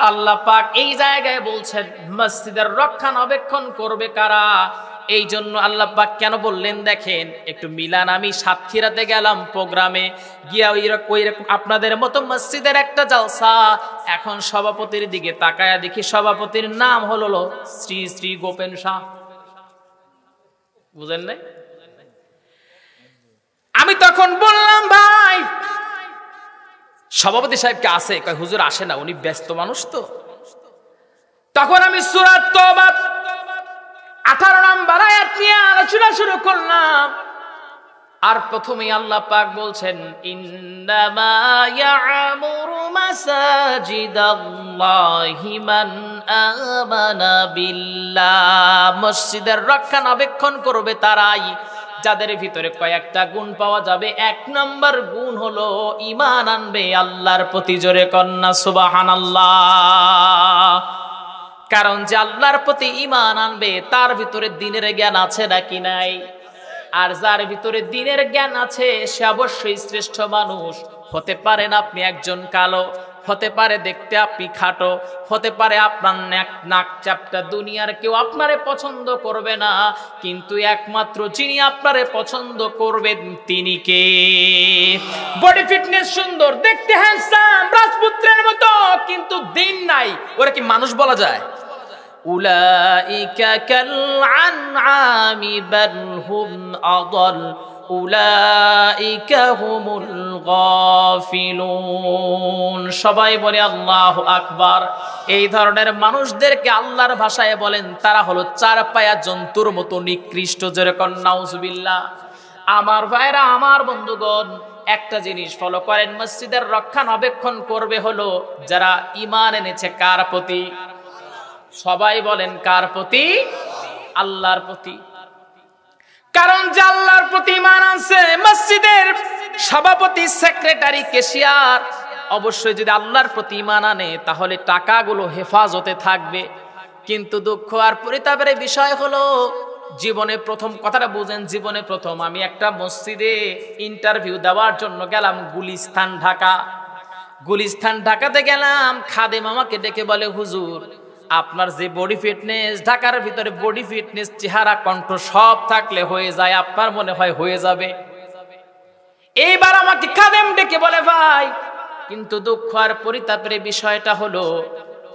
আল্লাহ পাক এই জায়গায় বলছেন মসজিদের রক্ষণাবেক্ষণ করবে কারা? এই জন্য আল্লাহ পাক কেন বললেন দেখেন, একটু মিলান। আমি সাতক্ষীরাতে গেলাম প্রোগ্রামে গিয়া ওই রকম আপনাদের মতো মসজিদের একটা জলসা। এখন সভাপতির দিকে তাকায়া দেখি সভাপতির নাম হলো শ্রী শ্রী গোপেন শাহ। বুঝেন নাই? আমি তখন বললাম ভাই সভাপতি সাহেবকে আসে? কয় হুজুর আসে না, উনি ব্যস্ত মানুষ তো। তখন আমি সূরা তওবা 18 নম্বর আয়াত নিয়ে আলোচনা শুরু করলাম। আর প্রথমেই আল্লাহ পাক বলছেন ইন্নামা ইয়া'মুরু মাসাজিদাল্লাহি মান আমানা বিল্লাহ, মসজিদের রক্ষণাবেক্ষণ করবে তারাই যাদের ভিতরে কয়েকটা গুণ পাওয়া যাবে। 1 নম্বর গুণ হলো ঈমান আনবে আল্লাহর প্রতি। জোরে কন্না সুবহানাল্লাহ। কারণ যে আল্লাহর প্রতি ঈমান আনবে তার ভিতরে দ্বীনের জ্ঞান আছে নাকি নাই? আর যার ভিতরে দ্বীনের জ্ঞান আছে সে অবশ্যই শ্রেষ্ঠ মানুষ। হতে পারেন আপনি একজন কালো, হতে পারে দেখতে আপনি খাটো, হতে পারে আপনার নাক চাপটা, দুনিয়ার কেউ আপনারে পছন্দ করবে না, কিন্তু একমাত্র যিনি আপনারে পছন্দ করবেন তিনি কে? বডি ফিটনেস সুন্দর, দেখতে হ্যান্ডসাম, রাজপুত্রের মতো, কিন্তু দিন নাই, ওরা কি মানুষ বলা যায়? উলাইকা কাল আনআমি বাল হুম আদাল উলাইকা হুমুল গাফিলুন। সবাই বলে আল্লাহু আকবার। এই ধরনের মানুষদেরকে আল্লাহর ভাষায় বলেন তারা হলো চার পায়া জন্তুর মতো নিকৃষ্ট। যেরকম নাউজুবিল্লাহ। আমার ভাইরা, আমার বন্ধুগণ, একটা জিনিস ফলো করেন, মসজিদের রক্ষণাবেক্ষণ করবে হলো যারা ঈমান এনেছে। কার প্রতি? সবাই বলেন কার প্রতি? আল্লাহর প্রতি। কারণ যে আল্লাহর প্রতি ঈমান আনছে, মসজিদের সভাপতি, সেক্রেটারি, ক্যাশিয়ার অবশ্যই যদি আল্লাহর প্রতি ঈমান আনে তাহলে টাকাগুলো হেফাজতে থাকবে। কিন্তু দুঃখ আর পরিতাপের বিষয় হলো জীবনে প্রথম, কথাটা বুঝেন, জীবনে প্রথম আমি একটা মসজিদে ইন্টারভিউ দেওয়ার জন্য গেলাম গুলিস্তান ঢাকা। গুলিস্তান ঢাকাতে গেলাম, খাদেম আমাকে ডেকে বলে হুজুর আপনার যে বডি ফিটনেস, ঢাকার ভিতরে বডি ফিটনেস, চেহারা, কণ্ঠ সব থাকলে হয়ে যায়, আপনার মনে হয় হয়ে যাবে? এইবার আমাকে খাদেম ডেকে বলে ভাই, কিন্তু দুঃখ আর পরিতাপের বিষয়টা হলো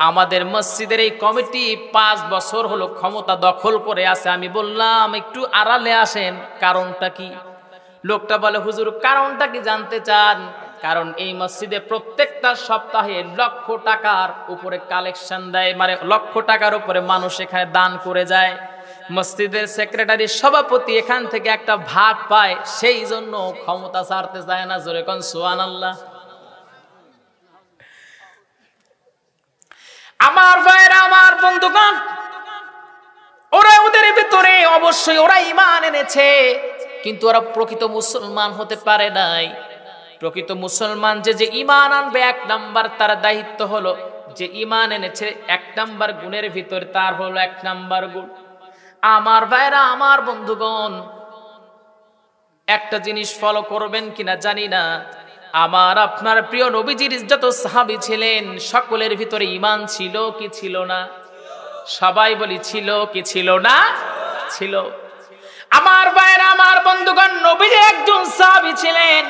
আমাদের মসজিদের এই কমিটি 5 বছর হলো ক্ষমতা দখল করে আছে। আমি বললাম একটু আড়ালে আসেন, কারণটা কি? লোকটা বলে হুজুর কারণটা কি জানতে চান? কারণ এই মসজিদে প্রত্যেকটা সপ্তাহে লক্ষ টাকার উপরে কালেকশন দেয়, মানে লক্ষ টাকার উপরে মানুষ এখানে দান করে যায়। মসজিদের সেক্রেটারি, সভাপতি এখান থেকে একটা ভাগ পায়, সেই জন্য ক্ষমতা ছাড়তে চায় না। জোরে কোন সুবহানাল্লাহ। আমার ভাইরা, আমার বন্ধুগণ, ওরা ওদের ভিতরে অবশ্যই ওরা ঈমান এনেছে, কিন্তু ওরা প্রকৃত মুসলমান হতে পারে নাই। প্রকৃত মুসলমান যে ঈমান আনবে, 1 নাম্বার তার দায়িত্ব হলো যে ঈমান এনেছে 1 নাম্বার গুণের ভিতর তার হলো 1 নাম্বার গুণ। আমার ভাইরা, আমার বন্ধুগণ, একটা জিনিস ফলো করবেন কিনা জানি না, আমার আপনার প্রিয় নবীজির যত সাহাবী ছিলেন সকলের ভিতরে ঈমান ছিল কি ছিল না? সবাই বলি ছিল কি ছিল না? ছিল। আমার ভাইরা, আমার বন্ধুগণ, নবীজির একজন সাহাবী ছিলেন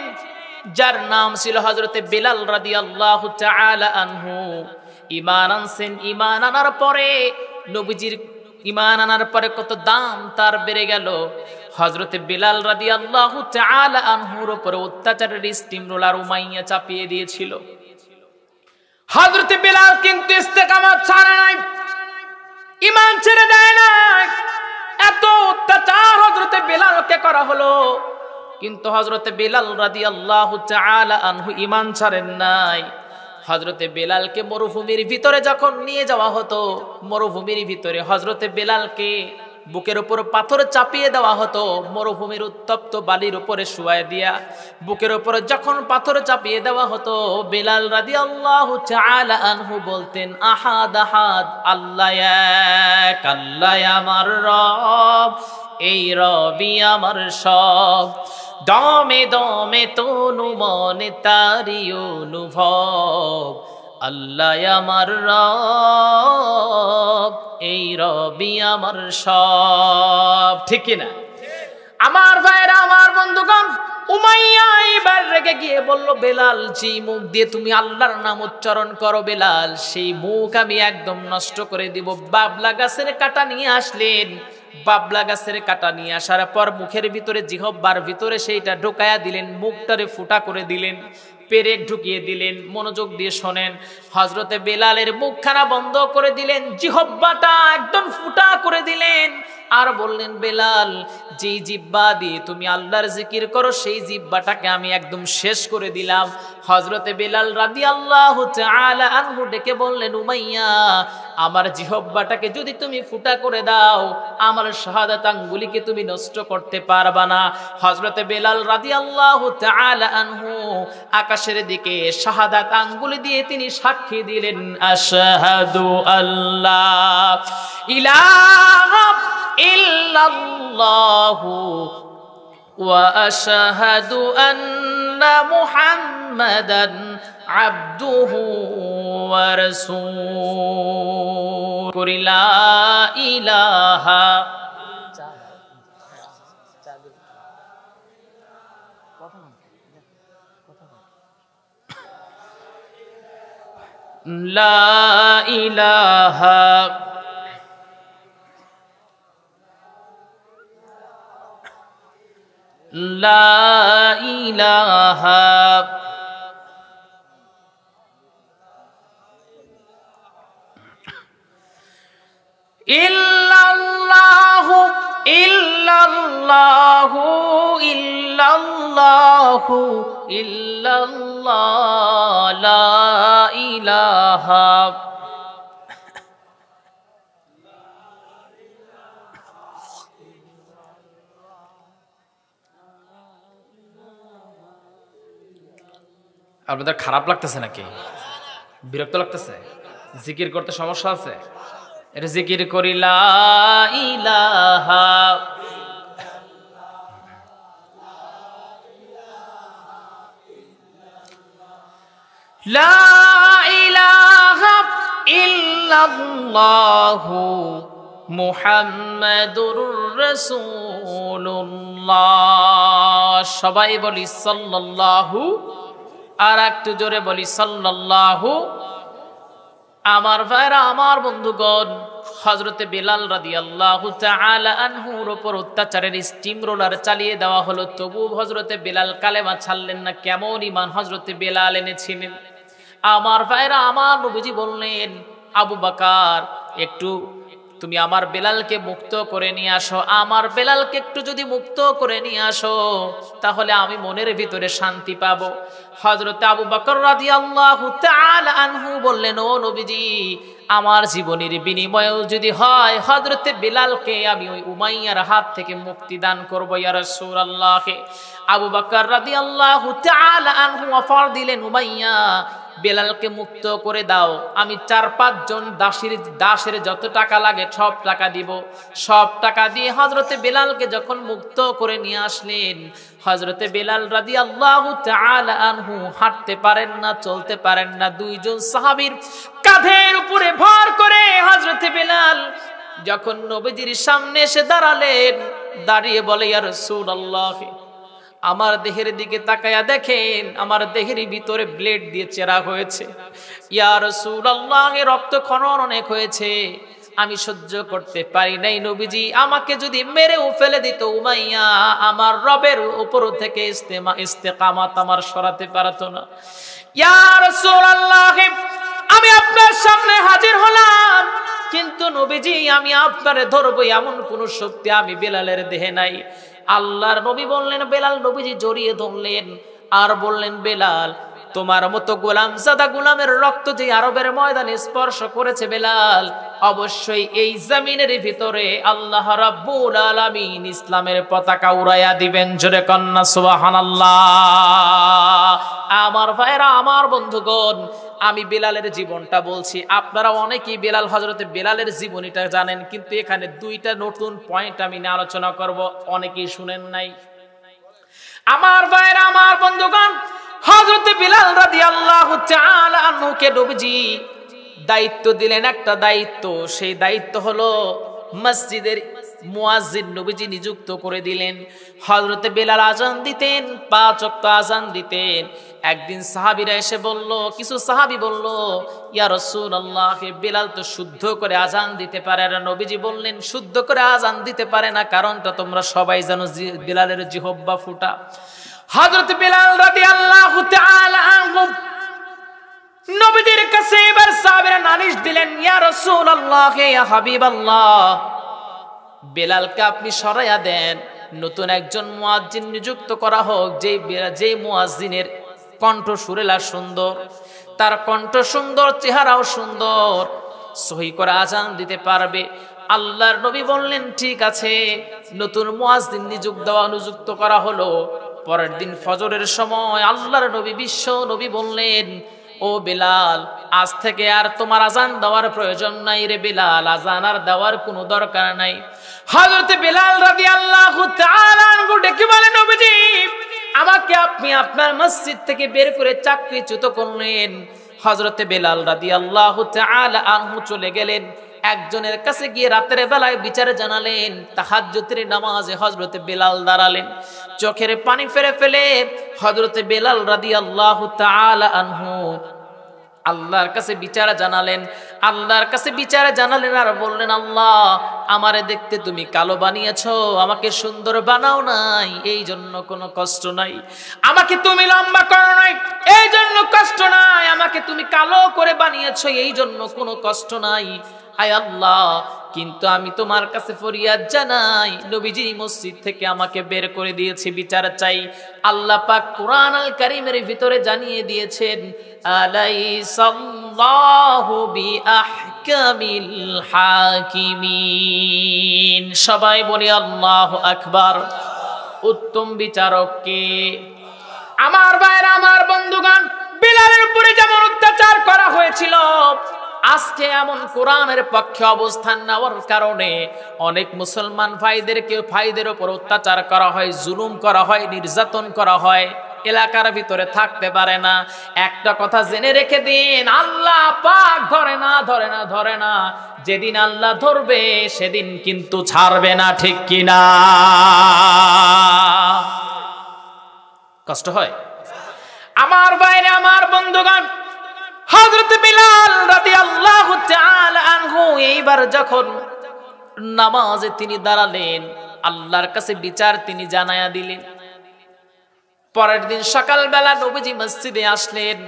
যার নাম ছিল হযরতে বিলাল রাদিয়াল্লাহু তাআলা আনহু। ঈমান আনছেন, ঈমান আনার পরে নবীজির ঈমান আনার পরে কত দাম তার বেড়ে গেল। হযরতে বিলাল রাদিয়াল্লাহু তাআলা আনহুর উপরে অত্যাচারের স্টিম রোলার উমাইয়া চাপিয়ে দিয়েছিল। হযরতে বিলাল কিন্তু ইস্তেকামত ছাড়ে নাই, ঈমান ছেড়ে দেয় নাই। এত অত্যাচার হযরতে বিলালকে করা হলো, কিন্তু হযরতে বিলাল রাদিয়াল্লাহু তাআলা আনহু ঈমান ছাড়েন নাই। হযরতে বিলালকে মরুভূমির ভিতরে যখন নিয়ে যাওয়া হতো, মরুভূমির ভিতরে হযরতে বিলালকে বুকের উপর পাথর চাপিয়ে দেওয়া হতো, মরুভূমির উত্তপ্ত বালির উপরে শুয়ায় দিয়া বুকের উপরে যখন পাথর চাপিয়ে দেওয়া হতো, বিলাল রাদিয়াল্লাহু তাআলা আনহু বলতেন আহাদ আহাদ, আল্লাহ এক, আল্লাহ আমার রব, এই রবি আমার সব, দমে দমে তনু মনে তারি অনুভব, আল্লাহ আমার রব, এই রবি আমার সব। ঠিক কিনা? আমার ভাইরা, আমার বন্ধুগণ, উমাইয়া এবার রেগে গিয়ে বলল, বেলাল, যে মুখ দিয়ে তুমি আল্লাহর নাম উচ্চারণ করো বেলাল, সেই মুখ আমি একদম নষ্ট করে দিব। বাবলা গাছের কাঁটা নিয়ে আসলেন। বাবলা গাছের কাঁটা নিয়ে আসার পর মুখের ভিতরে, জিহ্বার ভিতরে সেইটা ঢুকায়া দিলেন, মুখটারে ফুটা করে দিলেন, পেরেক ঢুকিয়ে দিলেন। মনোযোগ দিয়ে শোনেন, হযরতে বেলালের মুখখানা বন্ধ করে দিলেন, জিহ্বাটা একদম ফুটা করে দিলেন। আর বললেন, বেলাল, যেই জিহ্বা দিয়ে তুমি আল্লাহর জিকির করো সেই জিহ্বাটাকে আমি একদম শেষ করে দিলাম। হযরতে বেলাল রাদিয়াল্লাহু তাআলা আনহু ডেকে বললেন, উমাইয়া, আমার জিহ্বাটাকে যদি তুমি ফুটা করে দাও, আমার শাহাদাত আঙ্গুলিকে তুমি নষ্ট করতে পারবা না। হযরতে বেলাল রাদিয়াল্লাহু তাআলা আনহু আকাশের দিকে শাহাদাত আঙ্গুলি দিয়ে তিনি সাক্ষী দিলেন, আশহাদু আল্লাহ ইলাহা ইল্লাল্লাহু ওয়া আশহাদু আন্না মুহাম্মাদান আবদুহু ওয়া রাসূলুহু লা ইলাহা লা ইলাহা লা ইলাহা ইল্লাল্লাহু ইল্লাল্লাহু ইল্লাল্লাহু ইল্লাল্লাহ লা ইলাহা আপনাদের খারাপ লাগতেছে নাকি? বিরক্ত লাগতেছে? জিকির করতে সমস্যা আছে? এটা জিকির করি, লা ইলাহা লা ইলাহা ইল্লাল্লাহু মুহাম্মাদুর রাসূলুল্লাহ। সবাই বলি সাল্লাল্লাহু, আর একটু জোরে বলি সাল্লাল্লাহু। আমার ভাইরা, আমার বন্ধুগণ, হযরতে বেলাল রাদিয়াল্লাহু তাআলা আনহুর উপর অত্যাচারের স্টিম রোলার চালিয়ে দেওয়া হলো, তবু হযরতে বেলাল কালেমা ছাড়লেন না। কেমন ঈমান হযরতে বেলাল এনেছিলেন! আমার ভাইরা, আমার নবীজি বললেন, আবু বকর, একটু তুমি আমার বেলালকে মুক্ত করে নিয়ে আসো। আমার বেলালকে একটু যদি মুক্ত করে নিয়ে আসো, তাহলে আমি মনের ভিতরে শান্তি পাবো। হযরত আবু বকর রাদিয়াল্লাহু তাআলা আনহু বললেন, ও নবীজি, আমার জীবনের বিনিময়েও যদি হয়, হযরতে বেলালকে আমি ওই উমাইয়ার হাত থেকে মুক্তি দান করব, ইয়া রাসূলুল্লাহ। আবু বকর রাদিয়াল্লাহু তাআলা আনহু অফার দিলেন, উমাইয়া, বেলালকে মুক্ত করে দাও, আমি 4-5 জন দাসের যত টাকা লাগে সব টাকা দিব। সব টাকা দিয়ে হযরতে বেলালকে যখন মুক্ত করে নিয়ে আসলেন, হযরতে বেলাল রাদিয়াল্লাহু তাআলা আনহু হাঁটতে পারেন না, চলতে পারেন না। 2 জন সাহাবীর কাঁধের উপরে ভর করে হযরতে বেলাল যখন নবীজির সামনে এসে দাঁড়ালেন, দাঁড়িয়ে বলে, ইয়া রাসূলুল্লাহ, আমার দেহের দিকে তাকায়া দেখেন, আমার দেহের ভিতরে ব্লেড দিয়ে চেরা হয়েছে। ইয়া রাসূলুল্লাহ, রক্ত খনন অনেক হয়েছে, আমি সহ্য করতে পারি নাই। নবীজি আমাকে যদি মেরেও ফেলে দিত, উমাইয়া আমার রবের উপর থেকে ইস্তেকামাত আমার সরাতে পারতো না। ইয়া রাসূলুল্লাহ, আমি আপনার সামনে হাজির হলাম, কিন্তু নবীজি আমি আপনারে ধরবো এমন কোন শক্তি আমি বেলালের দেহে নাই। আল্লাহর নবী বললেন, বেলাল। নবীজি জড়িয়ে ধরলেন আর বললেন, বেলাল, তোমার মতো গোলামজাদা গোলামের রক্ত যে আরবের ময়দানে স্পর্শ করেছে বেলাল, অবশ্যই এই জমিনের ভিতরে আল্লাহ রাব্বুল আলামিন ইসলামের পতাকা উড়াইয়া দিবেন। জোরে কন্না সুবহানাল্লাহ। আমার ভাইরা, আমার বন্ধুগণ, আমি বেলালের জীবনটা বলছি, আপনারা অনেকেই বেলাল, হযরতে বেলালের জীবনীটা জানেন, কিন্তু এখানে 2টা নতুন পয়েন্ট আমি আলোচনা করব, অনেকেই শুনেন নাই। আমার ভাইরা, আমার বন্ধুগণ, হযরতে বেলাল রাদিয়াল্লাহু তাআলা আনহুকে নবীজি দায়িত্ব দিলেন, একটা দায়িত্ব। সেই দায়িত্ব হলো মসজিদের মুয়াজ্জিন নবীজি নিযুক্ত করে দিলেন। হযরতে বেলাল আজান দিতেন, 5 ওয়াক্ত আজান দিতেন। একদিন সাহাবীরা এসে বলল, কিছু সাহাবী বলল, ইয়া রাসূলুল্লাহ, বেলাল তো শুদ্ধ করে আজান দিতে পারে না। নবীজি বললেন, শুদ্ধ করে আজান দিতে পারে না, কারণটা তোমরা সবাই জানো, বেলালের জিহ্বা ফুটা। হযরত বেলাল রাদিয়াল্লাহু তাআলা আনহু নবীজির কাছে এবার সাহাবীরা নালিশ দিলেন, ইয়া রাসূলুল্লাহ, ইয়া হাবিবাল্লাহ, বেলালকে আপনি সরাইয়া দেন, নতুন একজন মুয়াজ্জিন নিযুক্ত করা হোক, যেই মুয়াজ্জিনের কণ্ঠ সুরেলা সুন্দর, তার কণ্ঠ সুন্দর, চেহারাও সুন্দর, সহি করে আজান দিতে পারবে। আল্লাহর নবী বললেন, ঠিক আছে। নতুন মুয়াজ্জিন নিযুক্ত করা হলো। পরের দিন ফজরের সময় আল্লাহর নবী, বিশ্ব নবী বললেন, ও বেলাল, আজ থেকে আর তোমার আজান দেওয়ার প্রয়োজন নাই রে বেলাল, আজান আর দেওয়ার কোনো দরকার নাই। হযরত বেলাল রাদিয়াল্লাহু তাআলা আনহু ডেকে বলেন, নবীজি, আমাকে আপনি আপনার মসজিদ থেকে বের করে চাকরিচ্যুত করলেন। হযরত বেলাল রাদিয়াল্লাহু তাআলা আনহু চলে গেলেন, একজনের কাছে গিয়ে রাতের বেলায় বিচার জানালেন। তাহাজ্জুদের নামাজে হযরত বেলাল দাঁড়ালেন, চোখের পানি ফেলে ফেলে হযরত বেলাল রাদিয়াল্লাহু তাআলা আনহু আল্লাহর কাছে বিচার জানালেন। আল্লাহর কাছে বিচার জানালেন আর বললেন, আল্লাহ, আমারে দেখতে তুমি কালো বানিয়েছো, আমাকে সুন্দর বানাও নাই, এই জন্য কোনো কষ্ট নাই। আমাকে তুমি লম্বা করো নাই, এই জন্য কষ্ট নাই। আমাকে তুমি কালো করে বানিয়েছো, এই জন্য কোনো কষ্ট নাই। আয় আল্লাহ, কিন্তু আমি তোমার কাছে ফরিয়াদ জানাই, নবীজি মসজিদ থেকে আমাকে বের করে দিয়েছে, বিচার চাই। আল্লাহ পাক কুরআন আল কারীমের ভিতরে জানিয়ে দিয়েছেন, আলাইসাল্লাহু বিআহকামিল হাকিমিন। সবাই বলি আল্লাহু আকবার। উত্তম বিচারক কে? আমার ভাইরা, আমার বন্ধুগণ, বেলালের উপরে যেমন অত্যাচার করা হয়েছিল, আজকে এমন কোরআনের পক্ষে অবস্থান নেওয়ার কারণে অনেক মুসলমান ভাইদের উপর অত্যাচার করা হয়, জুলুম করা হয়, নির্যাতন করা হয়, এলাকার ভিতরে থাকতে পারে না। একটা কথা জেনে রেখে দিন, আল্লাহ পাক ধরে না। যেদিন আল্লাহ ধরবে সেদিন কিন্তু ছাড়বে না, ঠিক কিনা? কষ্ট হয় আমার ভাইরা, আমার বন্ধুগণ। হযরত বিলাল রাদিয়াল্লাহু তাআলা আনহু এইবার যখন নামাজে তিনি দাঁড়ালেন, আল্লাহর কাছে বিচার তিনি জানায়া দিলেন। পরের দিন সকালবেলা নবীজি মসজিদে আসলেন,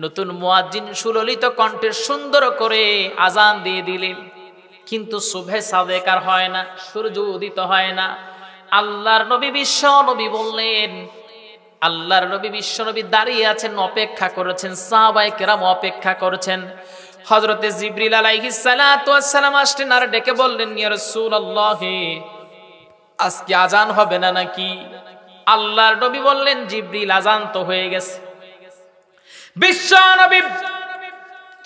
নতুন মুয়াজ্জিন সুললিত কণ্ঠে সুন্দর করে আজান দিয়ে দিলেন। কিন্তু সুবহে সাদেক আর হয় না, সূর্য উদিত হয় না। আল্লাহর নবী বিশ্ব নবী বললেন, আল্লাহর নবী বিশ্ব নবী দাঁড়িয়ে আছেন, অপেক্ষা করেছেন, সাহাবায়ে কেরাম অপেক্ষা করেছেন। হযরতে জিবরিল আলাইহিস সালাতু ওয়াস সালাম আসলেন আর ডেকে বললেন, ইয়া রাসূলুল্লাহ, আজকে আজান হবে না নাকি? আল্লাহর নবী বললেন, জিবরিল, আজান তো হয়ে গেছে। বিশ্ব নবী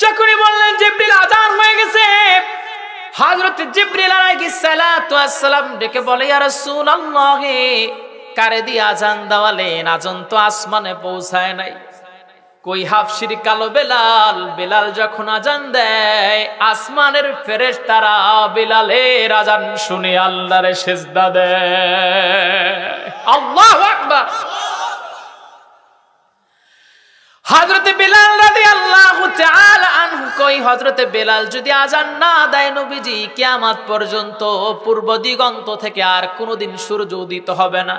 যখনই বললেন জিবরিল আজান হয়ে গেছে, হযরতে জিবরিল আলাইহিস সালাতু ওয়াস সালাম ডেকে বলে, ইয়া রাসূলুল্লাহ, কারে দিয়ে আজান দেওয়ালেন? আজান তো আসমানে পৌঁছায় নাই। কই হাফসির কালো বেলাল যখন আজান দেয়, আসমানের ফেরেশতারা বেলালের আজান শুনে আল্লাহরে সিজদা দেয়। আল্লাহু আকবার। হযরতে বেলাল রাদিয়াল্লাহু তাআলা আনহু কই, হযরতে বেলাল যদি আজান না দেয়, নবীজি কিয়ামত পর্যন্ত পূর্ব দিগন্ত থেকে আর কোনোদিন সূর্য উদিত হবে না।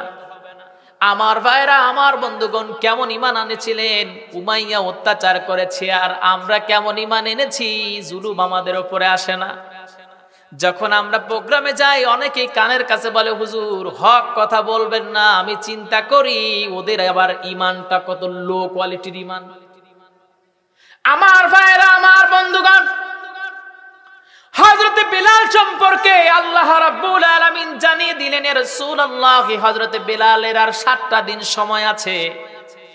আমার ভাইরা, আমার বন্ধুগণ, কেমন ঈমান এনেছিলেন? উমাইয়া অত্যাচার করেছে, আর আমরা কেমন ঈমান এনেছি? জুলুম আমাদের উপরে আসে না। যখন আমরা প্রোগ্রামে যাই, অনেকেই কানের কাছে বলে, হুজুর হক কথা বলবেন না। আমি চিন্তা করি ওদের আবার ঈমানটা কত লো কোয়ালিটির ঈমান। আমার ভাইরা, আমার বন্ধুগণ, হযরতে বেলাল সম্পর্কে আল্লাহ রাব্বুল আলামিন জানিয়ে দিলেন, ইয়া রাসূলুল্লাহ, হযরতে বেলালের আর 7টা দিন সময় আছে।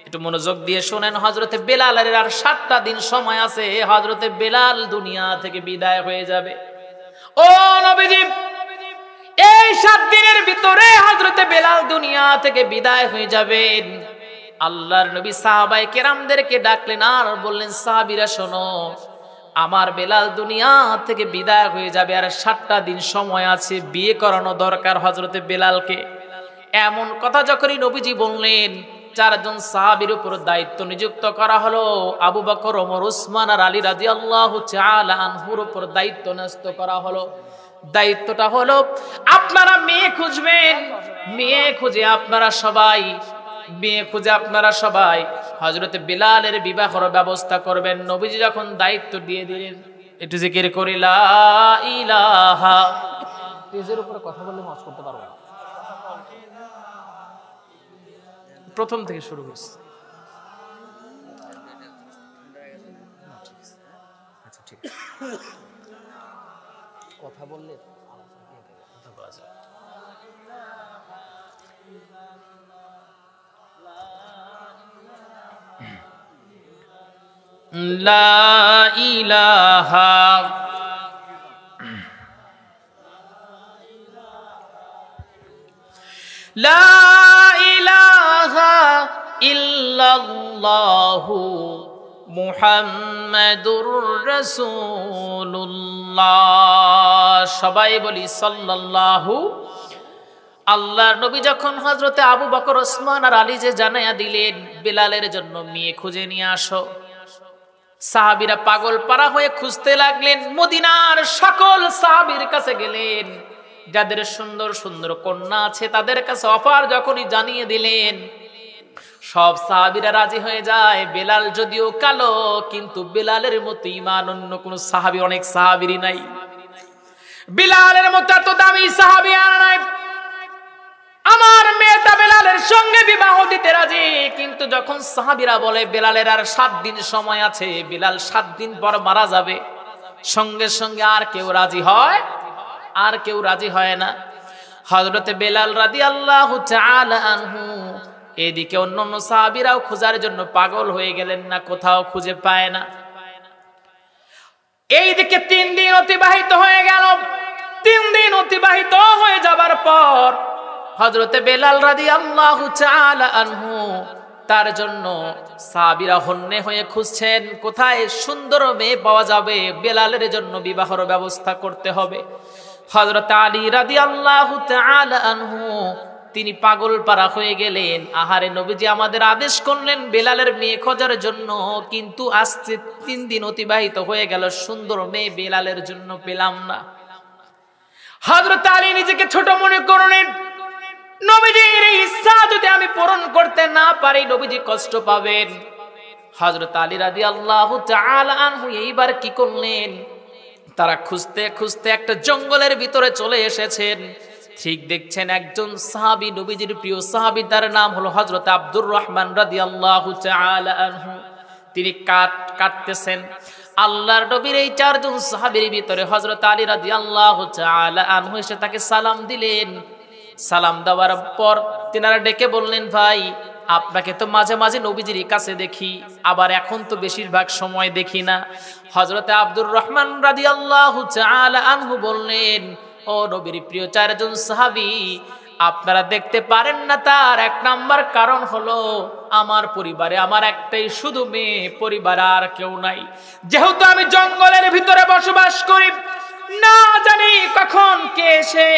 একটু মনোযোগ দিয়ে শুনেন, হযরতে বেলালের আর 7টা দিন সময় আছে। হযরতে বেলাল দুনিয়া থেকে বিদায় হয়ে যাবে। ও নবীজি, এই 7 দিনের ভিতরে হযরতে বেলাল দুনিয়া থেকে বিদায় হয়ে যাবেন। আল্লাহর নবী সাহাবায়ে কেরামদেরকে ডাকলেন আর বললেন, সাহাবীরা শোনো, আমার বেলাল দুনিয়া থেকে বিদায় হয়ে যাবে, আর 7টা দিন সময় আছে, বিয়ে করানো দরকার হযরতে বেলালকে। এমন কথা যখনই নবীজি বললেন, 4 জন সাহাবীর উপর দায়িত্ব নিযুক্ত করা হলো। আবু বকর, ওমর, উসমান আর আলী রাদিয়াল্লাহু তাআলা আনহুর উপর দায়িত্ব ন্যস্ত করা হলো। দায়িত্বটা হলো, আপনারা মেয়ে খুঁজবেন, মেয়ে খুঁজে আপনারা সবাই হযরতে বেলালের বিবাহের ব্যবস্থা করবেন। নবীজি যখন দায়িত্ব দিয়ে দিলেন, একটু জিকির করি লা ইলাহা। স্টেজের উপরে কথা বললে মাছ করতে পারবো না, প্রথম থেকে শুরু করছি। আচ্ছা ঠিক আছে, কথা বললে কথা বলা যায়। লা ইলাহা লা ইলাহা ইল্লাল্লাহু মুহাম্মাদুর রাসূলুল্লাহ। সবাই বলি সাল্লাল্লাহু। আল্লাহর নবী যখন হযরতে আবু বকর, ওসমান আর আলী যে জানায়া দিলেন বেলালের জন্য মেয়ে খুঁজে নিয়ে আসো, সাহাবীরা পাগল পারা হয়ে খুঁজতে লাগলেন। মদিনার সকল সাহাবীর কাছে গেলেন, যাদের সুন্দর সুন্দর কন্যা আছে তাদের কাছে অফার যখনই জানিয়ে দিলেন, সব সাহাবীরা রাজি হয়ে যায়। বেলাল যদিও কালো, কিন্তু বেলালের মতো ঈমান অন্য কোন সাহাবী, অনেক সাহাবীরই নাই। বেলালের মতো এত দামি সাহাবী আর নাই। আমার মেয়েটা বেলালের সঙ্গে বিবাহ দিতে রাজি। কিন্তু যখন সাহাবীরা বলে বেলালের আর 7 দিন সময় আছে, বেলাল 7 দিন পর মারা যাবে, সঙ্গে সঙ্গে আর কেউ রাজি হয় না। হযরতে বেলাল রাদিয়াল্লাহু তাআলা আনহু এদিকে অন্যান্য সাহাবীরাও খোঁজার জন্য পাগল হয়ে গেলেন, না কোথাও খুঁজে পায় না। এইদিকে 3 দিন অতিবাহিত হয়ে গেল। 3 দিন অতিবাহিত হয়ে যাবার পর হযরতে বেলাল রাদিয়াল্লাহু তাআলা আনহু তার জন্য সাহাবীরা হন্যে হয়ে খুঁজছেন, কোথায় সুন্দর মেয়ে পাওয়া যাবে, বেলালের জন্য বিবাহের ব্যবস্থা করতে হবে। হযরত আলী রাদিয়াল্লাহু তাআলা আনহু তিনি পাগল পারা হয়ে গেলেন। আহারে, নবীজি আমাদের আদেশ করলেন বেলালের মেয়ে খোঁজার জন্য, কিন্তু আজকে 3 দিন অতিবাহিত হয়ে গেল, সুন্দর মেয়ে বেলালের জন্য পেলাম না। হযরত আলী নিজেকে ছোট মনে করলেন, নবীজির ইচ্ছা যদি আমি পূরণ করতে না পারি নবীজি কষ্ট পাবেন। হযরত আলী রাদিয়াল্লাহু তাআলা আনহু এইবার কি করলেন, তারা খুঁজতে খুঁজতে একটা জঙ্গলের ভিতরে চলে এসেছেন। ঠিক দেখছেন একজন সাহাবী, নবীজির প্রিয় সাহাবী, তার নাম হলো হযরত আব্দুর রহমান রাদিয়াল্লাহু তাআলা আনহু। তিনি কাটতেছেন। আল্লাহর নবীর এই 4 জন সাহাবীর ভিতরে হযরত আলী রাদিয়াল্লাহু তাআলা আনহু এসে তাকে সালাম দিলেন। সালাম দেওয়ার পর তিনারা ডেকে বললেন, ভাই আপনাকে তো মাঝে মাঝে নবীজির কাছে দেখি, আবার এখন তো বেশিরভাগ সময় দেখি না। হযরতে আব্দুর রহমান রাদিয়াল্লাহু তাআলা আনহু বললেন, ও নবীর প্রিয় 4 জন সাহাবী, আপনারা দেখতে পারেন না তার 1 নাম্বার কারণ হলো আমার পরিবারে আমার একটাই শুধু মেয়ে, পরিবার আর কেউ নাই। যেহেতু আমি জঙ্গলের ভিতরে বসবাস করি, না জানি কখন কে এসে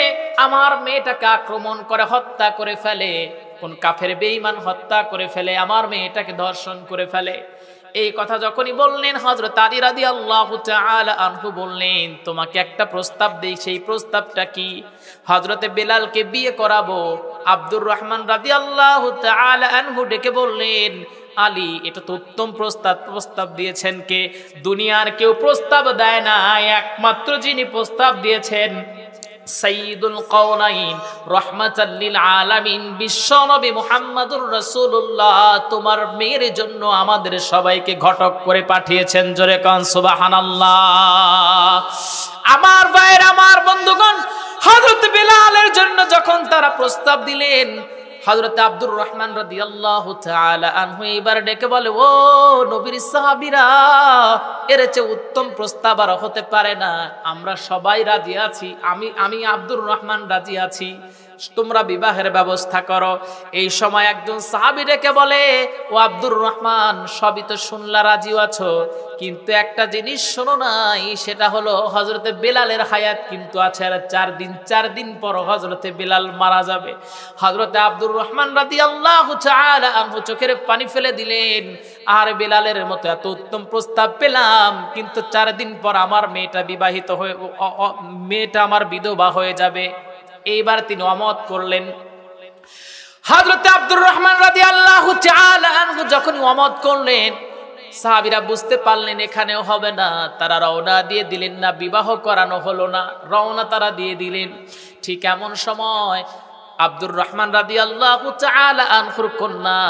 আমার মেয়েটাকে আক্রমণ করে হত্যা করে ফেলে, কোন কাফের বেঈমান হত্যা করে ফেলে, আমার মেয়েটাকে ধর্ষণ করে ফেলে। এই কথা যখনই বললেন, হযরত আলী রাদিয়াল্লাহু তাআলা আনহু বললেন, তোমাকে একটা প্রস্তাব দেই। সেই প্রস্তাবটা কি? হযরতে বেলালকে বিয়ে করাবো। আব্দুর রহমান রাদিয়াল্লাহু তাআলা আনহু ডেকে বললেন, আলী, এটা তো উত্তম প্রস্তাব দিয়েছেন কে? দুনিয়ার কেউ প্রস্তাব দেয় না, একমাত্র যিনি প্রস্তাব দিয়েছেন সাইয়্যিদুল কাওনাইন রাহমাতাল লিল আলামিন বিশ্বনবী মুহাম্মদুর রাসূলুল্লাহ তোমার মেয়ের জন্য আমাদের সবাইকে ঘটক করে পাঠিয়েছেন। জোরে কান সুবহানাল্লাহ। আমার ভাইরা, আমার বন্ধুগণ, হযরত বেলালের জন্য যখন তারা প্রস্তাব দিলেন, হযরত আব্দুর রহমান রাদিয়াল্লাহু তাআলা আনহু এবার ডেকে বলে, ও নবীর সাহাবীরা, এর চেয়ে উত্তম প্রস্তাব আর হতে পারে না। আমরা সবাই রাজি আছি, আমি আব্দুর রহমান রাজি আছি। তোমরা বিবাহের ব্যবস্থা করো। এই সময় একজন সাহাবী ডেকে বলে, ও আব্দুর রহমান, সবই তো শুনলা, রাজিও আছো, কিন্তু একটা জিনিস শোনো নাই, সেটা হলো হযরতে বেলালের হায়াত কিন্তু আছে আর 4 দিন পর হযরতে বেলাল মারা যাবে। হযরতে আব্দুর রহমান রাদিয়াল্লাহু তাআলা আনহু চোখের পানি ফেলে দিলেন, আর বেলালের মতো এত উত্তম প্রস্তাব পেলাম, কিন্তু 4 দিন পর আমার মেয়েটা আমার বিধবা হয়ে যাবে। এইবার তিনি অমত করলেন। হযরতে আব্দুর রহমান রাদিয়াল্লাহু তাআলা আনহু যখন অমত করলেন, সাহাবীরা বুঝতে পারলেন এখানেও হবে না, তারা রওনা দিয়ে দিলেন না, বিবাহ করানো হলো না, রওনা তারা দিয়ে দিলেন। ঠিক এমন সময় আব্দুর রহমান রাদিয়াল্লাহু তাআলা আনহুর কন্যা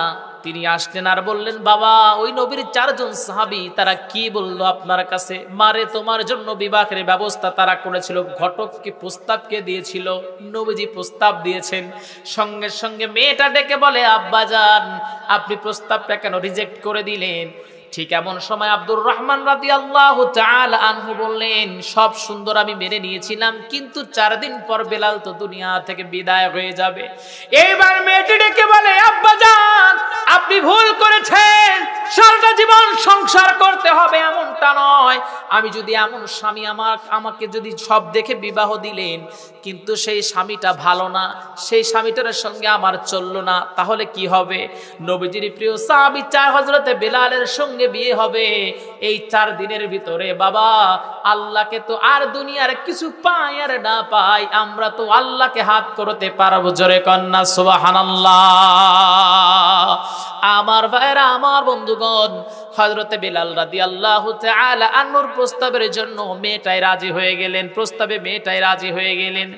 তিনি আসলেন আর বললেন, বাবা, ওই নবীর 4 জন সাহাবী তারা কি বললো আপনার কাছে? মারে তোমার জন্য বিবাহের ব্যবস্থা তারা করেছিল, ঘটককে প্রস্তাবকে দিয়েছিল, নবীজি প্রস্তাব দিয়েছেন। সঙ্গে সঙ্গে মেয়েটা ডেকে বলে, আব্বাজান, আপনি প্রস্তাবটা কেন রিজেক্ট করে দিলেন? ঠিক এমন সময় আব্দুর রহমান রাদিয়াল্লাহু তাআলা আনহু বললেন, সব সুন্দর আমি মেনে নিয়েছিলাম, কিন্তু 4 দিন পর বেলাল তো দুনিয়া থেকে বিদায় হয়ে যাবে। এইবার মেয়েটি ডেকে বলে, আব্বাজান, আপনি ভুল করেছেন, সারাটা জীবন সংসার করতে হবে এমনটা নয়। আমি যদি এমন স্বামী আমাকে যদি সব দেখে বিবাহ দিলেন, কিন্তু সেই স্বামীটা ভালো না, সেই স্বামীটার সঙ্গে আমার চললো না, তাহলে কি হবে? নবীজির প্রিয় সাহাবী চায় হযরতে বেলালের সঙ্গে বিয়ে হবে। এই 4 দিনের ভিতরে বাবা, আল্লাহকে তো আর দুনিয়ার কিছু পাই আর না পাই, আমরা তো আল্লাহকে হাত করতে পারবো। জোরে কন্যা সুবহানাল্লাহ। আমার ভাইরা, আমার বন্ধুগণ, হযরতে বেলাল রাদিয়াল্লাহু তাআলা আনহুর প্রস্তাবের জন্য মেয়েটাই রাজি হয়ে গেলেন, প্রস্তাবে মেয়েটাই রাজি হয়ে গেলেন।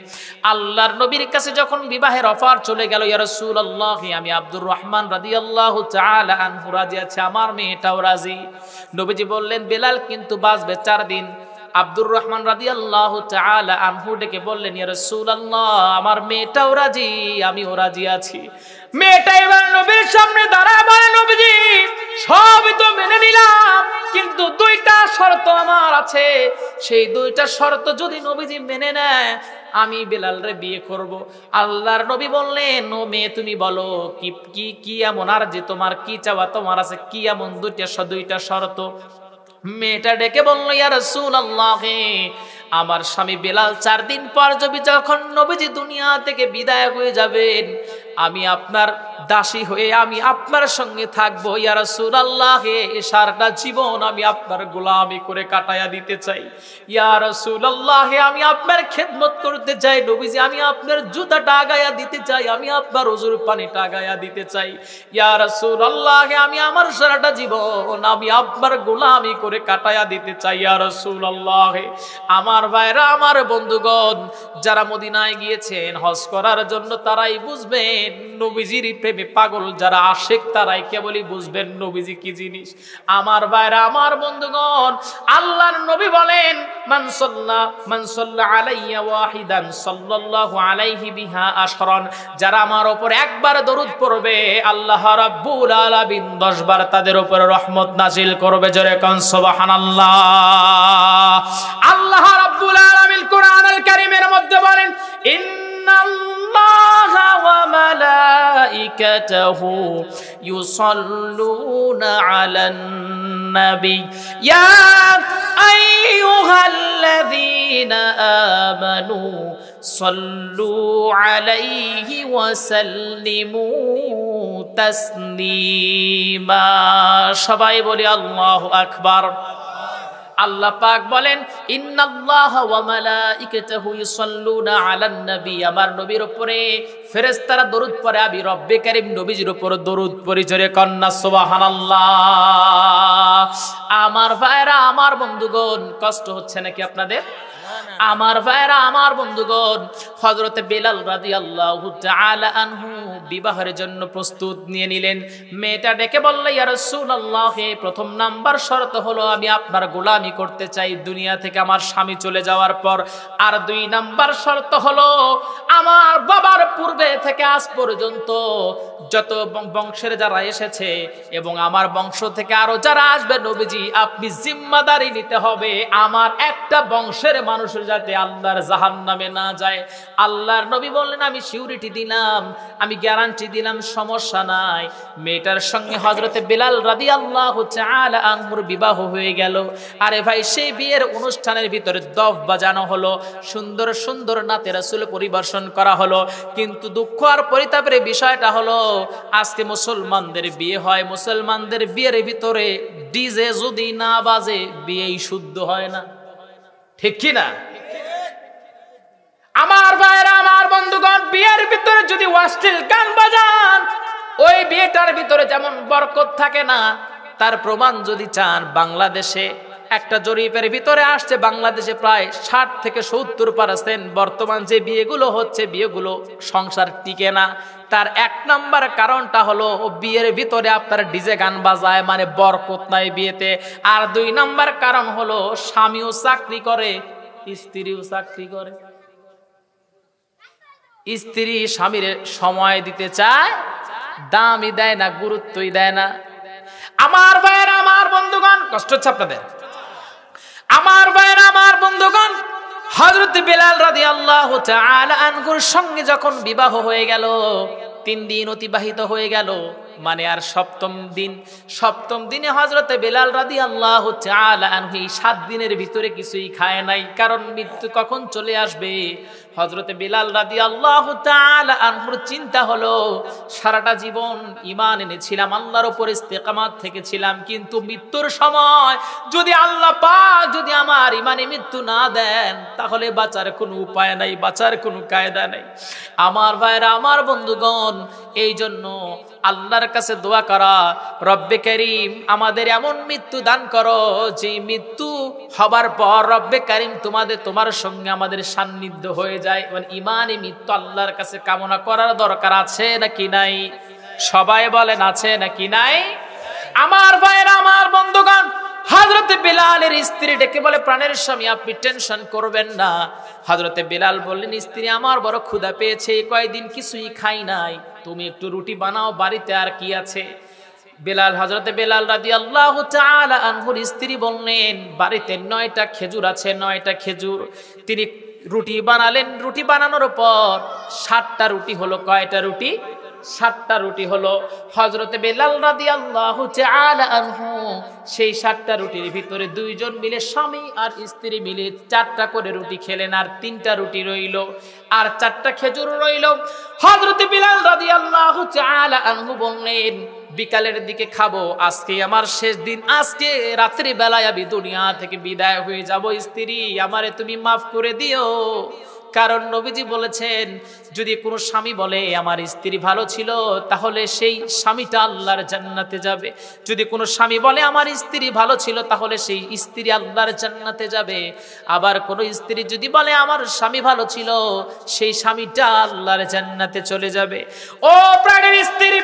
আল্লাহর নবীর কাছে যখন বিবাহের অফার চলে গেল, ইয়া রাসূলুল্লাহ, আমি আব্দুর রহমান রাদিয়াল্লাহু তাআলা আনহু রাজি আছি, আমার মেয়েটাও রাজি। নবীজি বললেন, বেলাল কিন্তু বাঁচবে 4 দিন। আব্দুর রহমান রাদিয়াল্লাহু তাআলা আনহু ডেকে বললেন, ইয়া রাসূলুল্লাহ, আমার মেয়েটাও রাজি, আমিও রাজি আছি। মেয়েটা এবার নবীর সামনে দাঁড়ায় বলে, নবীজি, সবই তো মেনে নিলাম, কিন্তু 2টা শর্ত আমার আছে। সেই 2টা শর্ত যদি নবীজি মেনে নেয়, আমি বেলালরে বিয়ে করব। আল্লাহর নবী বললেন, ও মেয়ে, তুমি বলো কি এমন আর যে তোমার কি চাওয়া তোমার আছে, কি এমন 2টা শর্ত? মেয়েটা ডেকে বলল, ইয়া রাসূলুল্লাহ, আমার স্বামী বেলাল 4 দিন পর যখন নবীজি দুনিয়া থেকে বিদায় হয়ে যাবেন, আমি আপনার দাসী হয়ে আমি আপনার সঙ্গে থাকবো। ইয়া রাসূলুল্লাহ, সারাটা জীবন আমি আপনার গোলামি করে কাটায়া দিতে চাই। ইয়া রাসূলুল্লাহ, আমি আপনার খেদমত করতে চাই। নবীজি, আমি আপনার জুতাটা আগায়া দিতে চাই, আমি আপনার ওযুর পানিটা আগায়া দিতে চাই। ইয়া রাসূলুল্লাহ, আমি আমার সারাটা জীবন আমি আপনার গোলামি করে কাটায়া দিতে চাই। ইয়া রাসূলুল্লাহ। আমার ভাইরা, আমার বন্ধুগণ, যারা মদিনায় গিয়েছেন হজ করার জন্য তারাই বুঝবেন নবীজির প্রেমে পাগল যারা আশিক, তারাই কেবলই বুঝবেন নবীজি কি জিনিস। আমার ভাইরা, আমার বন্ধুগণ, আল্লাহর নবী বলেন, মান সাল্লা আলাইয়া ওয়াহিদান সাল্লাল্লাহু আলাইহি বিহা আশরান, যারা আমার উপর একবার দরুদ পড়বে, আল্লাহ রাব্বুল আলামিন 10 বার তাদের উপর রহমত নাজিল করবে। জোরে কোন সুবহানাল্লাহ। আল্লাহ রাব্বুল আলামিন কোরআনুল কারীমের মধ্যে বলেন, ইন্নাল্লাহা ওয়া মালাইকাতাহু ইউসাল্লুনা আলান নবী ইয়া আইয়ুহাল্লাযীনা আমানু সাল্লু আলাইহি ওয়া সাল্লিমু তাসলিমা। সবাই বলি আল্লাহু আকবার। আল্লাহ পাক বলেন, ইন্নাল্লাহা ওয়া মালাইকাতাহু ইউসাল্লুনা আলান নবী, আমার নবীর উপরে ফেরেশতারা দরুদ পড়ে, আমি রব্বে কারীম নবীজির উপর দরুদ পড়ি। জোরে কন্না সুবহানাল্লাহ। আমার ভাইরা, আমার বন্ধুগণ, কষ্ট হচ্ছে নাকি আপনাদের? আমার ভাইরা, আমার বন্ধুগণ, হযরতে বেলাল রাদিয়াল্লাহু তাআলা আনহু বিবাহের জন্য প্রস্তুত নিয়ে নিলেন। মেয়েটা ডেকে বলল, ইয়া রাসূলুল্লাহ, প্রথম নাম্বার শর্ত হলো আমি আপনার গোলামি করতে চাই দুনিয়া থেকে আমার স্বামী চলে যাওয়ার পর। আর 2 নাম্বার শর্ত হলো আমার বাবার পূর্বে থেকে আজ পর্যন্ত যত বংশের যারা এসেছে এবং আমার বংশ থেকে আরো যারা আসবে, নবীজি আপনি জিম্মাদারি নিতে হবে, আমার একটা বংশের মানুষের যাতে আল্লাহর জাহান্নামে না যায়। আল্লাহর নবী বললেন আমি সিউরিটি দিলাম, আমি গ্যারান্টি দিলাম, সমস্যা নাই। মেয়েটার সঙ্গে হযরতে বেলাল রাদিয়াল্লাহু তাআলা আনহুর বিবাহ হয়ে গেল। আরে ভাই, সেই বিয়ের অনুষ্ঠানের ভিতরে দফ বাজানো হলো, সুন্দর সুন্দর নাতে রাসূল পরিবেশন করা হলো। কিন্তু দুঃখ আর পরিতাপের বিষয়টা হলো, আজকে মুসলমানদের বিয়ে হয়, মুসলমানদের বিয়ের ভিতরে ডিজে যদি না বাজে বিয়েই শুদ্ধ হয় না। ঠিক কি না? আমার ভাইরা, আমার বন্ধুগণ, বিয়ের ভিতরে যদি অশ্লীল গান বাজান, ওই বিয়েটার ভিতরে যেমন বরকত থাকে না, তার প্রমাণ যদি চান, বাংলাদেশে একটা জরিপের ভিতরে আসছে, বাংলাদেশে প্রায় 60 থেকে 70% বর্তমান যে বিয়েগুলো হচ্ছে, বিয়েগুলো সংসার টিকে না। তার 1 নম্বর কারণটা হলো বিয়ের ভিতরে আপনার ডিজে গান বাজায়, মানে বরকত নাই বিয়েতে। আর 2 নম্বর কারণ হলো স্বামীও চাকরি করে, স্ত্রীও চাকরি করে। স্ত্রী স্বামীর সময় দিতে চায়, দামই দেয় না, গুরুত্বই দেয় না। আমার ভাইয়েরা, আমার বন্ধুগণ, কষ্ট হচ্ছে আপনাদের? আমার ভাইয়েরা, আমার বন্ধুগণ, হযরত বেলাল রাদিয়াল্লাহু তাআলা আনহুর সঙ্গে যখন বিবাহ হয়ে গেল, 3 দিন অতিবাহিত হয়ে গেল, মানে আর সপ্তম দিনে হযরত বেলাল রাদিয়াল্লাহু তাআলা আনহু 7 দিনের ভিতরে কিছুই খায় নাই, কারণ মৃত্যু কখন চলে আসবে। হযরত বেলাল রাদিয়াল্লাহু তাআলা আনহুর চিন্তা হলো, সারাটা জীবন ঈমান এনেছিলাম, আল্লাহর উপর ইস্তেকামাত থেকেছিলাম, কিন্তু মৃত্যুর সময় যদি আল্লাহ পাক যদি আমার ঈমানে মৃত্যু না দেন, তাহলে বাঁচার কোনো উপায় নাই, বাঁচার কোনো কায়দা নাই। আমার ভাইরা, আমার বন্ধুগণ, এই জন্য আল্লাহর কাছে দোয়া করা, রব্বে কারীম আমাদের এমন মৃত্যু দান করো যে মৃত্যু হবার পর রব্বে কারীম তোমার সঙ্গে আমাদের সান্নিধ্য হয়ে যায়। মানে ঈমানে মৃত্যু আল্লাহর কাছে কামনা করার দরকার আছে নাকি নাই? সবাই বলেন, আছে নাকি নাই? আমার ভাইরা, আমার বন্ধুগণ, হযরত বেলালের স্ত্রী ডেকে বলে, প্রাণের স্বামী আপনি টেনশন করবেন না। হযরত বেলাল বললেন, স্ত্রী আমার বড় ক্ষুধা পেয়েছে, কয়েকদিন কিছুই খাই নাই, তুমি একটু রুটি বানাও, বাড়িতে আর কি আছে। হযরত বেলাল রাদিয়াল্লাহু তাআলা আনহুর স্ত্রী বললেন, বাড়িতে 9টা খেজুর আছে, 9টা খেজুর। তিনি রুটি বানালেন, রুটি বানানোর পর 7টা রুটি হলো। কয়টা রুটি? 7টা রুটি হলো। হযরত বেলাল রাদিয়াল্লাহু তাআলা আনহু সেই 7টা রুটির ভিতরে 2 জন মিলে, স্বামী আর স্ত্রী মিলে 4টা করে রুটি খেলেন, আর 3টা রুটি রইল, আর 4টা খেজুর রইল। হযরত বেলাল রাদিয়াল্লাহু তাআলা আনহু বললেন, বিকালের দিকে খাবো, আজকে আমার শেষ দিন, আজকে রাত্রি বেলায় আমি দুনিয়া থেকে বিদায় হয়ে যাব, স্ত্রী আমারে তুমি মাফ করে দিও। কারণ নবীজি বলেছেন, যদি কোনো স্বামী বলে আমার স্ত্রী ভালো ছিল, তাহলে সেই স্বামীটা আল্লাহর জান্নাতে যাবে। যদি কোনো স্বামী বলে আমার স্ত্রী ভালো ছিল, তাহলে সেই স্ত্রী আল্লাহর জান্নাতে যাবে। আবার কোনো স্ত্রী যদি বলে আমার স্বামী ভালো ছিল, সেই স্বামীটা আল্লাহর জান্নাতে চলে যাবে। ও প্রাণের স্ত্রী,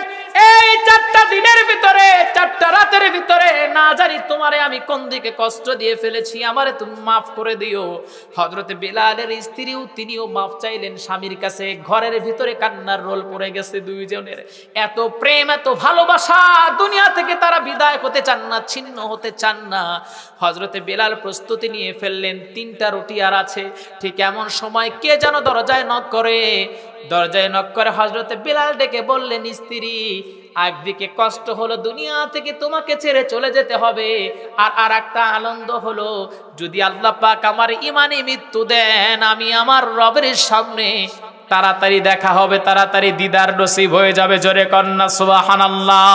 এই 4টা দিনের ভিতরে, 4টা রাতের ভিতরে না জানি তোমারে আমি কোন দিকে কষ্ট দিয়ে ফেলেছি, আমারে তুমি মাফ করে দিও। হযরত বেলালের স্ত্রীও, তিনিও মাফ চাইলেন স্বামীর কাছে। ঘরের ভিতরে কান্নার রোল পড়ে গেছে দুইজনের। এত প্রেম, এত ভালোবাসা, দুনিয়া থেকে তারা বিদায় হতে চান না, ছিন্ন হতে চান না। হযরত বেলাল প্রস্তুতি নিয়ে ফেললেন, 3টা রুটি আর আছে। ঠিক এমন সময় কে যেন দরজায় নক করে। দরজায় নক করে হযরত বেলাল ডেকে বললেন, স্ত্রী একদিকে কষ্ট হলো, দুনিয়া থেকে তোমাকে ছেড়ে চলে যেতে হবে, আর একটা আনন্দ হলো, যদি আল্লাহ পাক আমার ঈমানে মৃত্যু দেন, আমি আমার রবের সামনে তাড়াতাড়ি দেখা হবে, তাড়াতাড়ি দিদার নসিব হয়ে যাবে। জোরে কন্না সুবহানাল্লাহ,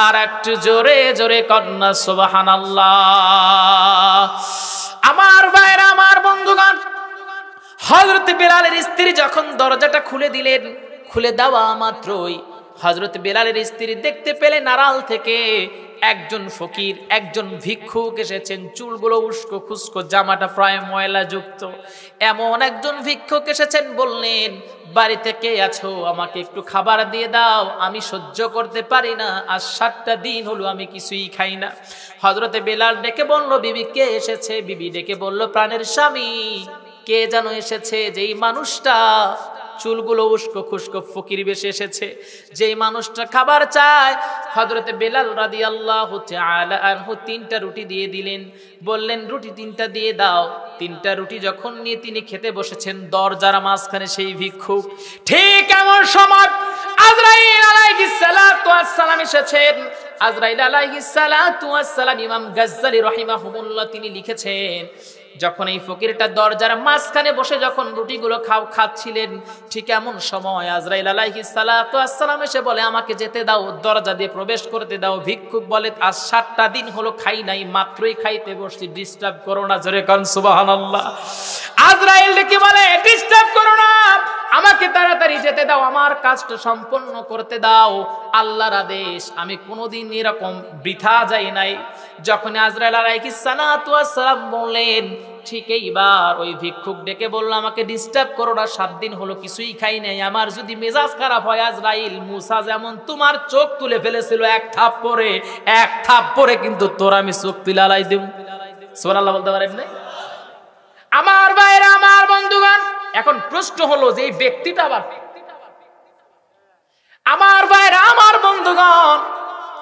আর একটু জোরে জোরে কন্না সুবহানাল্লাহ। আমার ভাইরা, আমার বন্ধুগণ, হযরত বেলালের স্ত্রী যখন দরজাটা খুলে দিলেন, খুলে দেওয়া মাত্রই হযরত বেলালের স্ত্রী দেখতে পেলেন আড়াল থেকে একজন ফকির, একজন ভিক্ষুক এসেছেন। চুলগুলো উস্কো খুস্কো, জামাটা প্রায় ময়লা যুক্ত, এমন একজন ভিক্ষুক এসেছেন। বললেন, বাড়িতে কে আছো, আমাকে একটু খাবার দিয়ে দাও, আমি সহ্য করতে পারি না, আজ 7টা দিন হলো আমি কিছুই খাই না। হযরতে বেলাল ডেকে বলল, বিবি কে এসেছে? বিবি ডেকে বলল, প্রাণের স্বামী। কে যেন এসেছে, যেই মানুষটা চুলগুলো উস্কো খুস্কো ফকির বেশে এসেছে। যেই মানুষটা খাবার চায়, হযরতে বেলাল রাদিয়াল্লাহু তাআলা আনহু 3টা রুটি দিয়ে দিলেন, বললেন রুটি 3টা দিয়ে দাও। 3টা রুটি যখন নিয়ে তিনি খেতে বসেছেন, দরজার মাঝখানে সেই ভিক্ষুক। ঠিক এমন সময় আজরাইল আলাইহিস সালাতু ওয়াস সালাম এসেছেন। আজরাইল আলাইহিস সালাতু ওয়াস সালাম, ইমাম গাজ্জালী রাহিমাহুল্লাহ তিনি লিখেছেন, যখন এই ফকিরটা দরজার মাঝখানে বসে যখন রুটিগুলো খাচ্ছিলেন, ঠিক এমন সময় আজরাইল আলাইহিস সালাতু ওয়াস সালাম এসে বলে, আমাকে যেতে দাও, দরজা দিয়ে প্রবেশ করতে দাও। ভিক্ষুক বলে, আজ 7টা দিন হলো খাই নাই, মাত্রই খাইতে বসছি, ডিস্টার্ব করো না। জোরে কান সুবহানাল্লাহ। আজরাইল ডেকে বলে, ডিস্টার্ব করো না, আমাকে তাড়াতাড়ি যেতে দাও, আমার কাজটা সম্পন্ন করতে দাও, আল্লাহর আদেশ, আমি কোনোদিন এরকম বৃথা যাই নাই। যখন আজরাইল আলাইহিস সালাতু ওয়াস সালাম বললেন, ঠিক এইবার ওই ভিক্ষুক ডেকে বলল, আমাকে ডিস্টার্ব করো না, 7 দিন হলো কিছুই খাই নাই, আমার যদি মেজাজ খারাপ হয় আজরাইল, মুসা যেমন তোমার চোখ তুলে ফেলেছিল এক থাপ্পড়ে কিন্তু তোর আমি চোখ তুলে আলাই দেব। সুবহানাল্লাহ বলতে পারেন না? আমার ভাইরা, আমার বন্ধুগণ, এখন প্রশ্ন হলো যে এই ব্যক্তিটা আবার, আমার ভাইরা, আমার বন্ধুগণ,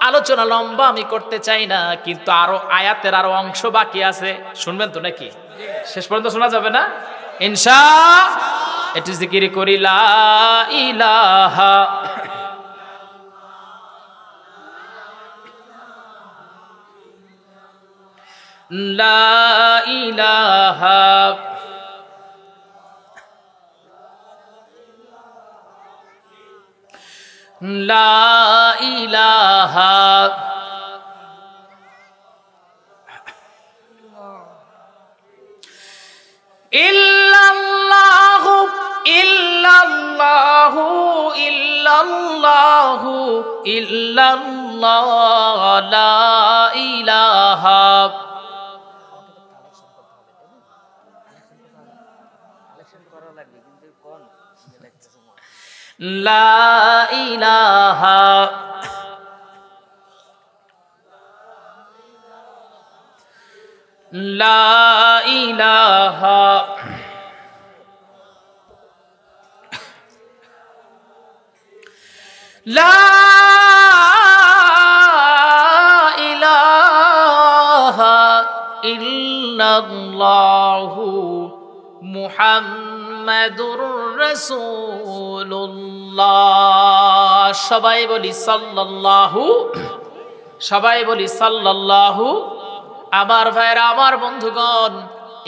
আলোচনা লম্বা আমি করতে চাই না, কিন্তু আরো আয়াতের আরো অংশ বাকি আছে, শুনবেন তো নাকি? শেষ পর্যন্ত শোনা যাবে না ইনশাআল্লাহ। একটু জিকির করি, লা ইলাহা লা ইলাহা লা ইলাহা ইল্লাল্লাহু ইল্লাল্লাহু ইল্লাল্লাহু ইল্লাল্লাহ লা ইলাহা লা ইলাহা লা ইলাহা লা ইলাহা ইল্লাল্লাহু মুহাম্মাদুর রাসূলুল্লাহ। সবাই বলি সাল্লাল্লাহু, সবাই বলি সাল্লাল্লাহু। আমার ভাইরা, আমার বন্ধুগণ,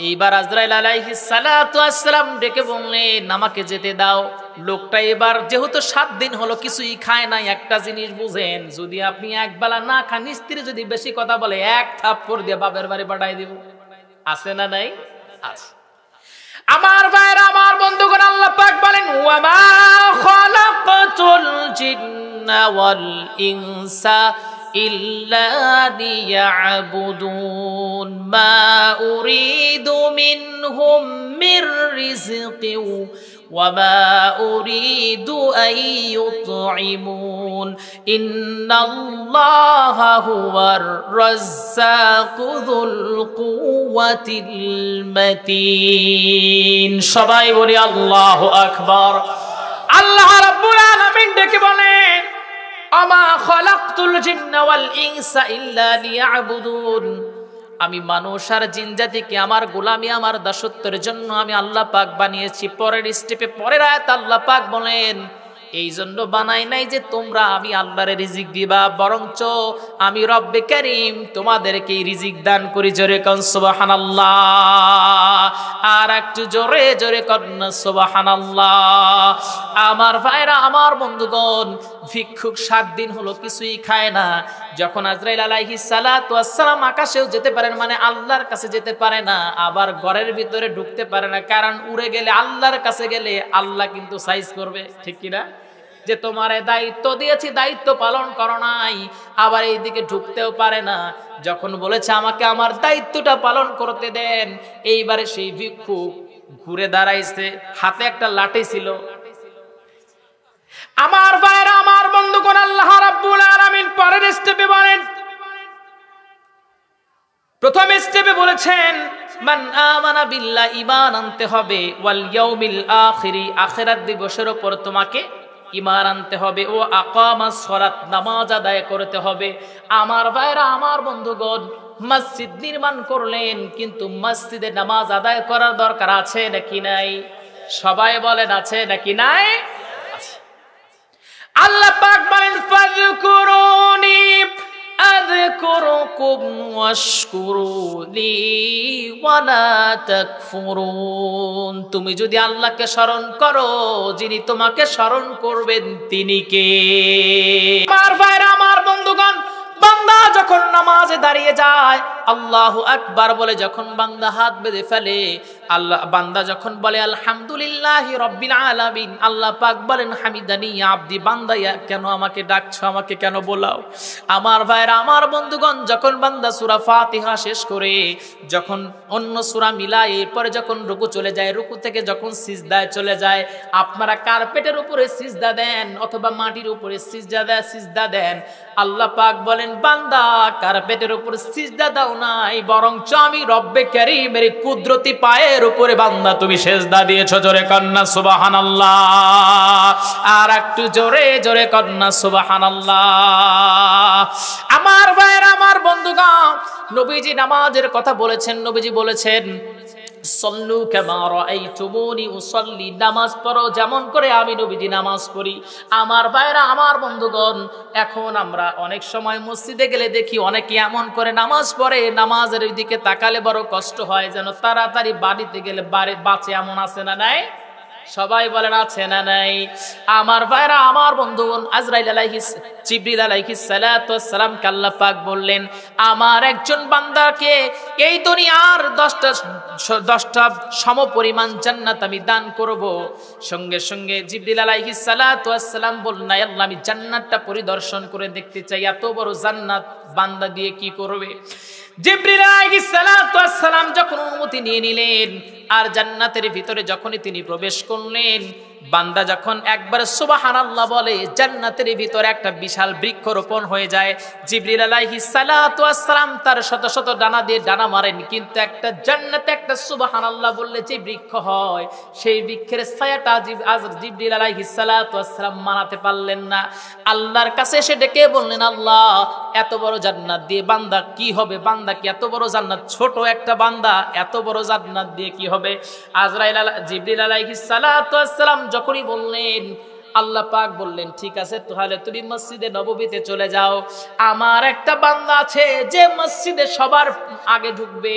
এইবার আজরাইল আলাইহিস সালাতু ওয়াস সালাম ডেকে বললেন, আমাকে যেতে দাও। লোকটা এবার যেহেতু 7 দিন হলো কিছুই খায় নাই, একটা জিনিস বুঝেন, যদি আপনি একবেলা না খান, স্ত্রী যদি বেশি কথা বলে, এক থাপ্পড় দিয়ে বাপের বাড়ি পাঠাই দিব। আছে না নাই? আছে। আমার ভাইরা, আমার বন্ধুগণ, আল্লাহ পাক বলেন, ওয়া মা খালাকাতুল জিন্না ওয়াল ইনসা ইল্লা লিয়াবুদুন মা উরিদু মিনহুম মির রিজকিন ওয়া মা উরিদু আন ইউতঈমুন ইন্নাল্লাহা হুয়ার রাজ্জাকু যুল কুওয়াতিল মাতিন। সবাই বলি আল্লাহু আকবার। আল্লাহ রাব্বুল আলামিন ডেকে বলেন, আমা খালাকতুল জিন্না ওয়াল ইনসা ইল্লা লিয়াবুদুন, আমি মানুষ আর জিন জাতিকে আমার গোলামি, আমার দাসত্বের জন্য আমি আল্লাহ পাক বানিয়েছি। পরের স্টেপে, পরের আয়াত আল্লাহ পাক বলেন, এই জন্য বানাই নাই যে তোমরা আমি আল্লাহর রিজিক দিবা, বরঞ্চ আমি রব্বে কারীম তোমাদেরকে রিজিক দান করি। জোরে কোন সুবহানাল্লাহ, আর একটু জোরে জোরে কোন সুবহানাল্লাহ। আমার ভাইরা, আমার বন্ধুগণ, ভিক্ষুক 7 দিন হলো কিছুই খায় না। যখন আজরাইল আলাইহিস সালাতু ওয়াস সালাম আকাশেও যেতে পারেন, মানে আল্লাহর কাছে যেতে পারে না, আবার ঘরের ভিতরে ঢুকতে পারে না, কারণ উড়ে গেলে, আল্লাহর কাছে গেলে আল্লাহ কিন্তু সাইজ করবে, ঠিক কিনা? যে তোমারে দায়িত্ব দিয়েছি, দায়িত্ব পালন করো নাই, আবার এইদিকে ঢুকতেও পারে না। যখন বলেছে আমাকে আমার দায়িত্বটা পালন করতে দেন, এইবারে সেই ভিক্ষুক ঘুরে দাঁড়াইছে, হাতে একটা লাঠি ছিল। আমার ভাইরা, আমার বন্ধুগণ, আল্লাহ রাব্বুল আলামিন পরের স্টেপে বলেন, প্রথম স্টেপে বলেছেন মান আমানা বিল্লাহ, ঈমান আনতে হবে, ওয়াল ইয়াউমিল আখিরি, আখিরাত দিবসের উপর তোমাকে ঈমান আনতে হবে, ও আকামাস সালাত, নামাজ আদায় করতে হবে। আমার ভাইরা, আমার বন্ধুগণ, মসজিদ নির্মাণ করলেন, কিন্তু মসজিদে নামাজ আদায় করার দরকার আছে নাকি নাই? সবাই বলেন আছে নাকি নাই? আল্লাহ পাক বলেন ফাযকুরুনি আযকুরুকুম ওয়াশকুরুলি ওয়ালা তাকফুরুন। তুমি যদি আল্লাহকে স্মরণ করো, যিনি তোমাকে স্মরণ করবেন তিনি কে? আমার ভাইরা, আমার বন্ধুগণ, বান্দা যখন নামাজে দাঁড়িয়ে যায়, আল্লাহু আকবার বলে যখন বান্দা হাত বেঁধে ফেলে, আল্লাহ বান্দা যখন বলে আলহামদুলিল্লাহি রাব্বিল আলামিন, আল্লাহ পাক বলেন হামিদানি আব্দি, বান্দা কেন আমাকে ডাকছো, আমাকে কেন বলাও? আমার ভাইরা, আমার বন্ধুগণ, যখন বান্দা সূরা ফাতিহা শেষ করে যখন অন্য সূরা মিলায়, এরপরে যখন রুকু চলে যায়, রুকু থেকে যখন সিজদায় চলে যায়, আপনারা কার্পেটের উপরে সিজদা দেন অথবা মাটির উপরে সিজদা দেন, আল্লাহ পাক বলেন বান্দা কার্পেটের উপর সিজদা দাও নাই, বরঞ্চ আমি রব্বে কারীমের কুদরতি পায়ের উপরে বান্দা তুমি সিজদা দিয়েছো। জোরে কন্না সুবহানাল্লাহ, আর একটু জোরে জোরে কন্না সুবহানাল্লাহ। আমার ভাইরা, আমার বন্ধুগণ, নবীজি নামাজের কথা বলেছেন। নবীজি বলেছেন সল্লু কামা রাআইতুমুনি উসাল্লি, নামাজ পড়ো যেমন করে আমি নবীজি নামাজ পড়ি। আমার ভাইরা, আমার বন্ধুগণ, এখন আমরা অনেক সময় মসজিদে গেলে দেখি অনেকে এমন করে নামাজ পড়ে, নামাজের দিকে তাকালে বড় কষ্ট হয়, যেন তাড়াতাড়ি বাড়িতে গেলে বাঁচে, এমন আছে না নাই? সবাই বলেন আছে না নাই? আমার ভাইরা, আমার বন্ধুগণ, জিবরিল আলাইহিস সালাতু ওয়াস সালাম কে আল্লাহ পাক বললেন আমার একজন বান্দাকে এই দুনিয়ার 10টা সমপরিমাণ জান্নাত আমি দান করব। সঙ্গে সঙ্গে জিবরিল আলাইহিস সালাতু ওয়াস সালাম বললেন আল্লাহ, আমি জান্নাতটা পরিদর্শন করে দেখতে চাই, এত বড় জান্নাত বান্দা দিয়ে কি করবে? জিবরিল আলাইহিস সালাতু ওয়াস সালাম যখন অনুমতি নিয়ে নিলেন, আর জান্নাতের ভিতরে যখনই তিনি প্রবেশ করলেন, বান্দা যখন একবার সুবহানাল্লাহ বলে, জান্নাতের ভিতরে একটা বিশাল বৃক্ষ রোপণ হয়ে যায়। জিবরিল আলাইহিস সালাতু ওয়াস সালাম তার শত শত ডানা দিয়ে ডানা মারেন, কিন্তু একটা জান্নাতে একটা সুবহানাল্লাহ বললে যে বৃক্ষ হয়, সেই বৃক্ষের ছায়াটা জিবরিল আলাইহিস সালাতু ওয়াস সালাম মানাতে পারলেন না। আল্লাহর কাছে এসে ডেকে বললেন আল্লাহ, এত বড় জান্নাত দিয়ে বান্দা কি হবে? বান্দা কি এত বড় জান্নাত, ছোট একটা বান্দা এত বড় জান্নাত দিয়ে কি হবে? জিবরিল আলাইহিস সালাতু ওয়াস সালাম যখনই বললেন, আল্লাহ পাক বললেন ঠিক আছে, তাহলে তুমি মসজিদে নববীতে চলে যাও। আমার একটা বান্দা আছে যে মসজিদে সবার আগে ঢুকবে,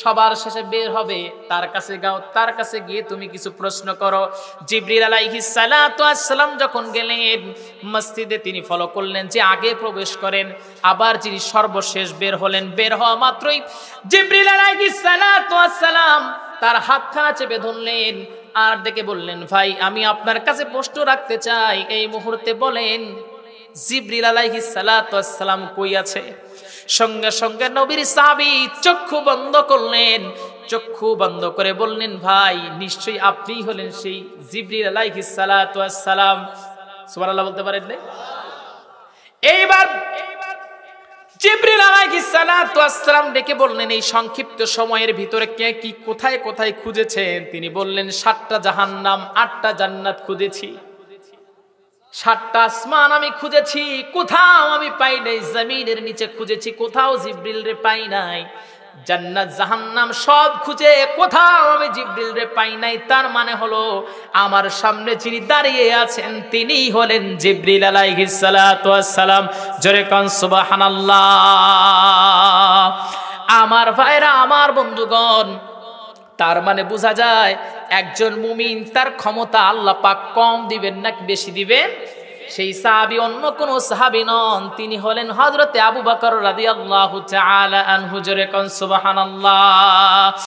সবার শেষে বের হবে, তার কাছে যাও, তার কাছে গিয়ে তুমি কিছু প্রশ্ন করো। জিবরিল আলাইহিস সালাতু ওয়াস সালাম যখন গেলেন মসজিদে, তিনি ফলো করলেন যে আগে প্রবেশ করেন, আবার যিনি সর্বশেষ বের হলেন, বের হওয়া মাত্রই জিবরিল আলাইহিস সালাতু ওয়াস সালাম তার হাতখানা চেপে ধরলেন আর ডেকে বললেন, ভাই আমি আপনার কাছে প্রশ্ন রাখতে চাই, এই মুহূর্তে বলেন জিবরিল আলাইহিস সালাতু ওয়াস সালাম কই আছে? সঙ্গে সঙ্গে নবীর সাহাবী চক্ষু বন্ধ করলেন, চক্ষু বন্ধ করে বললেন, ভাই নিশ্চয়ই আপনি হলেন সেই জিবরিল আলাইহিস সালাতু ওয়াস সালাম। সুবহানাল্লাহ বলতে পারেন না? এইবার জিবরিল আলাইহিস সালাতু ওয়াস সালাম ডেকে বললেন, এই সংক্ষিপ্ত সময়ের ভিতরে কে কি কোথায় কোথায় খুঁজেছেন? তিনি বললেন 7টা জাহান্নাম, 8টা জান্নাত খুঁজেছি, 7টা আসমান আমি খুঁজেছি, কোথাও আমি পাই নাই। জমিনের নিচে খুঁজেছি, কোথাও জিবরিল রে পাই নাই। জান্নাত জাহান্নাম সব খুঁজে কোথাও আমি জিবরিল রে পাই নাই। তার মানে হলো আমার সামনে যিনি দাঁড়িয়ে আছেন তিনিই হলেন জিবরিল আলাইহিস সালাতু ওয়াস সালাম। জোরে কোন সুবহানাল্লাহ। আমার ভাইরা, আমার বন্ধুগণ, তার মানে বোঝা যায় একজন মুমিন তার ক্ষমতা আল্লাহ পাক কম দিবেন নাকি বেশি দিবেন? সেই সাহাবী অন্য কোন সাহাবী নন, তিনি হলেন হযরতে আবু বকর রাদিয়াল্লাহু তাআলা আনহু। জোরে কোন সুবহানাল্লাহ।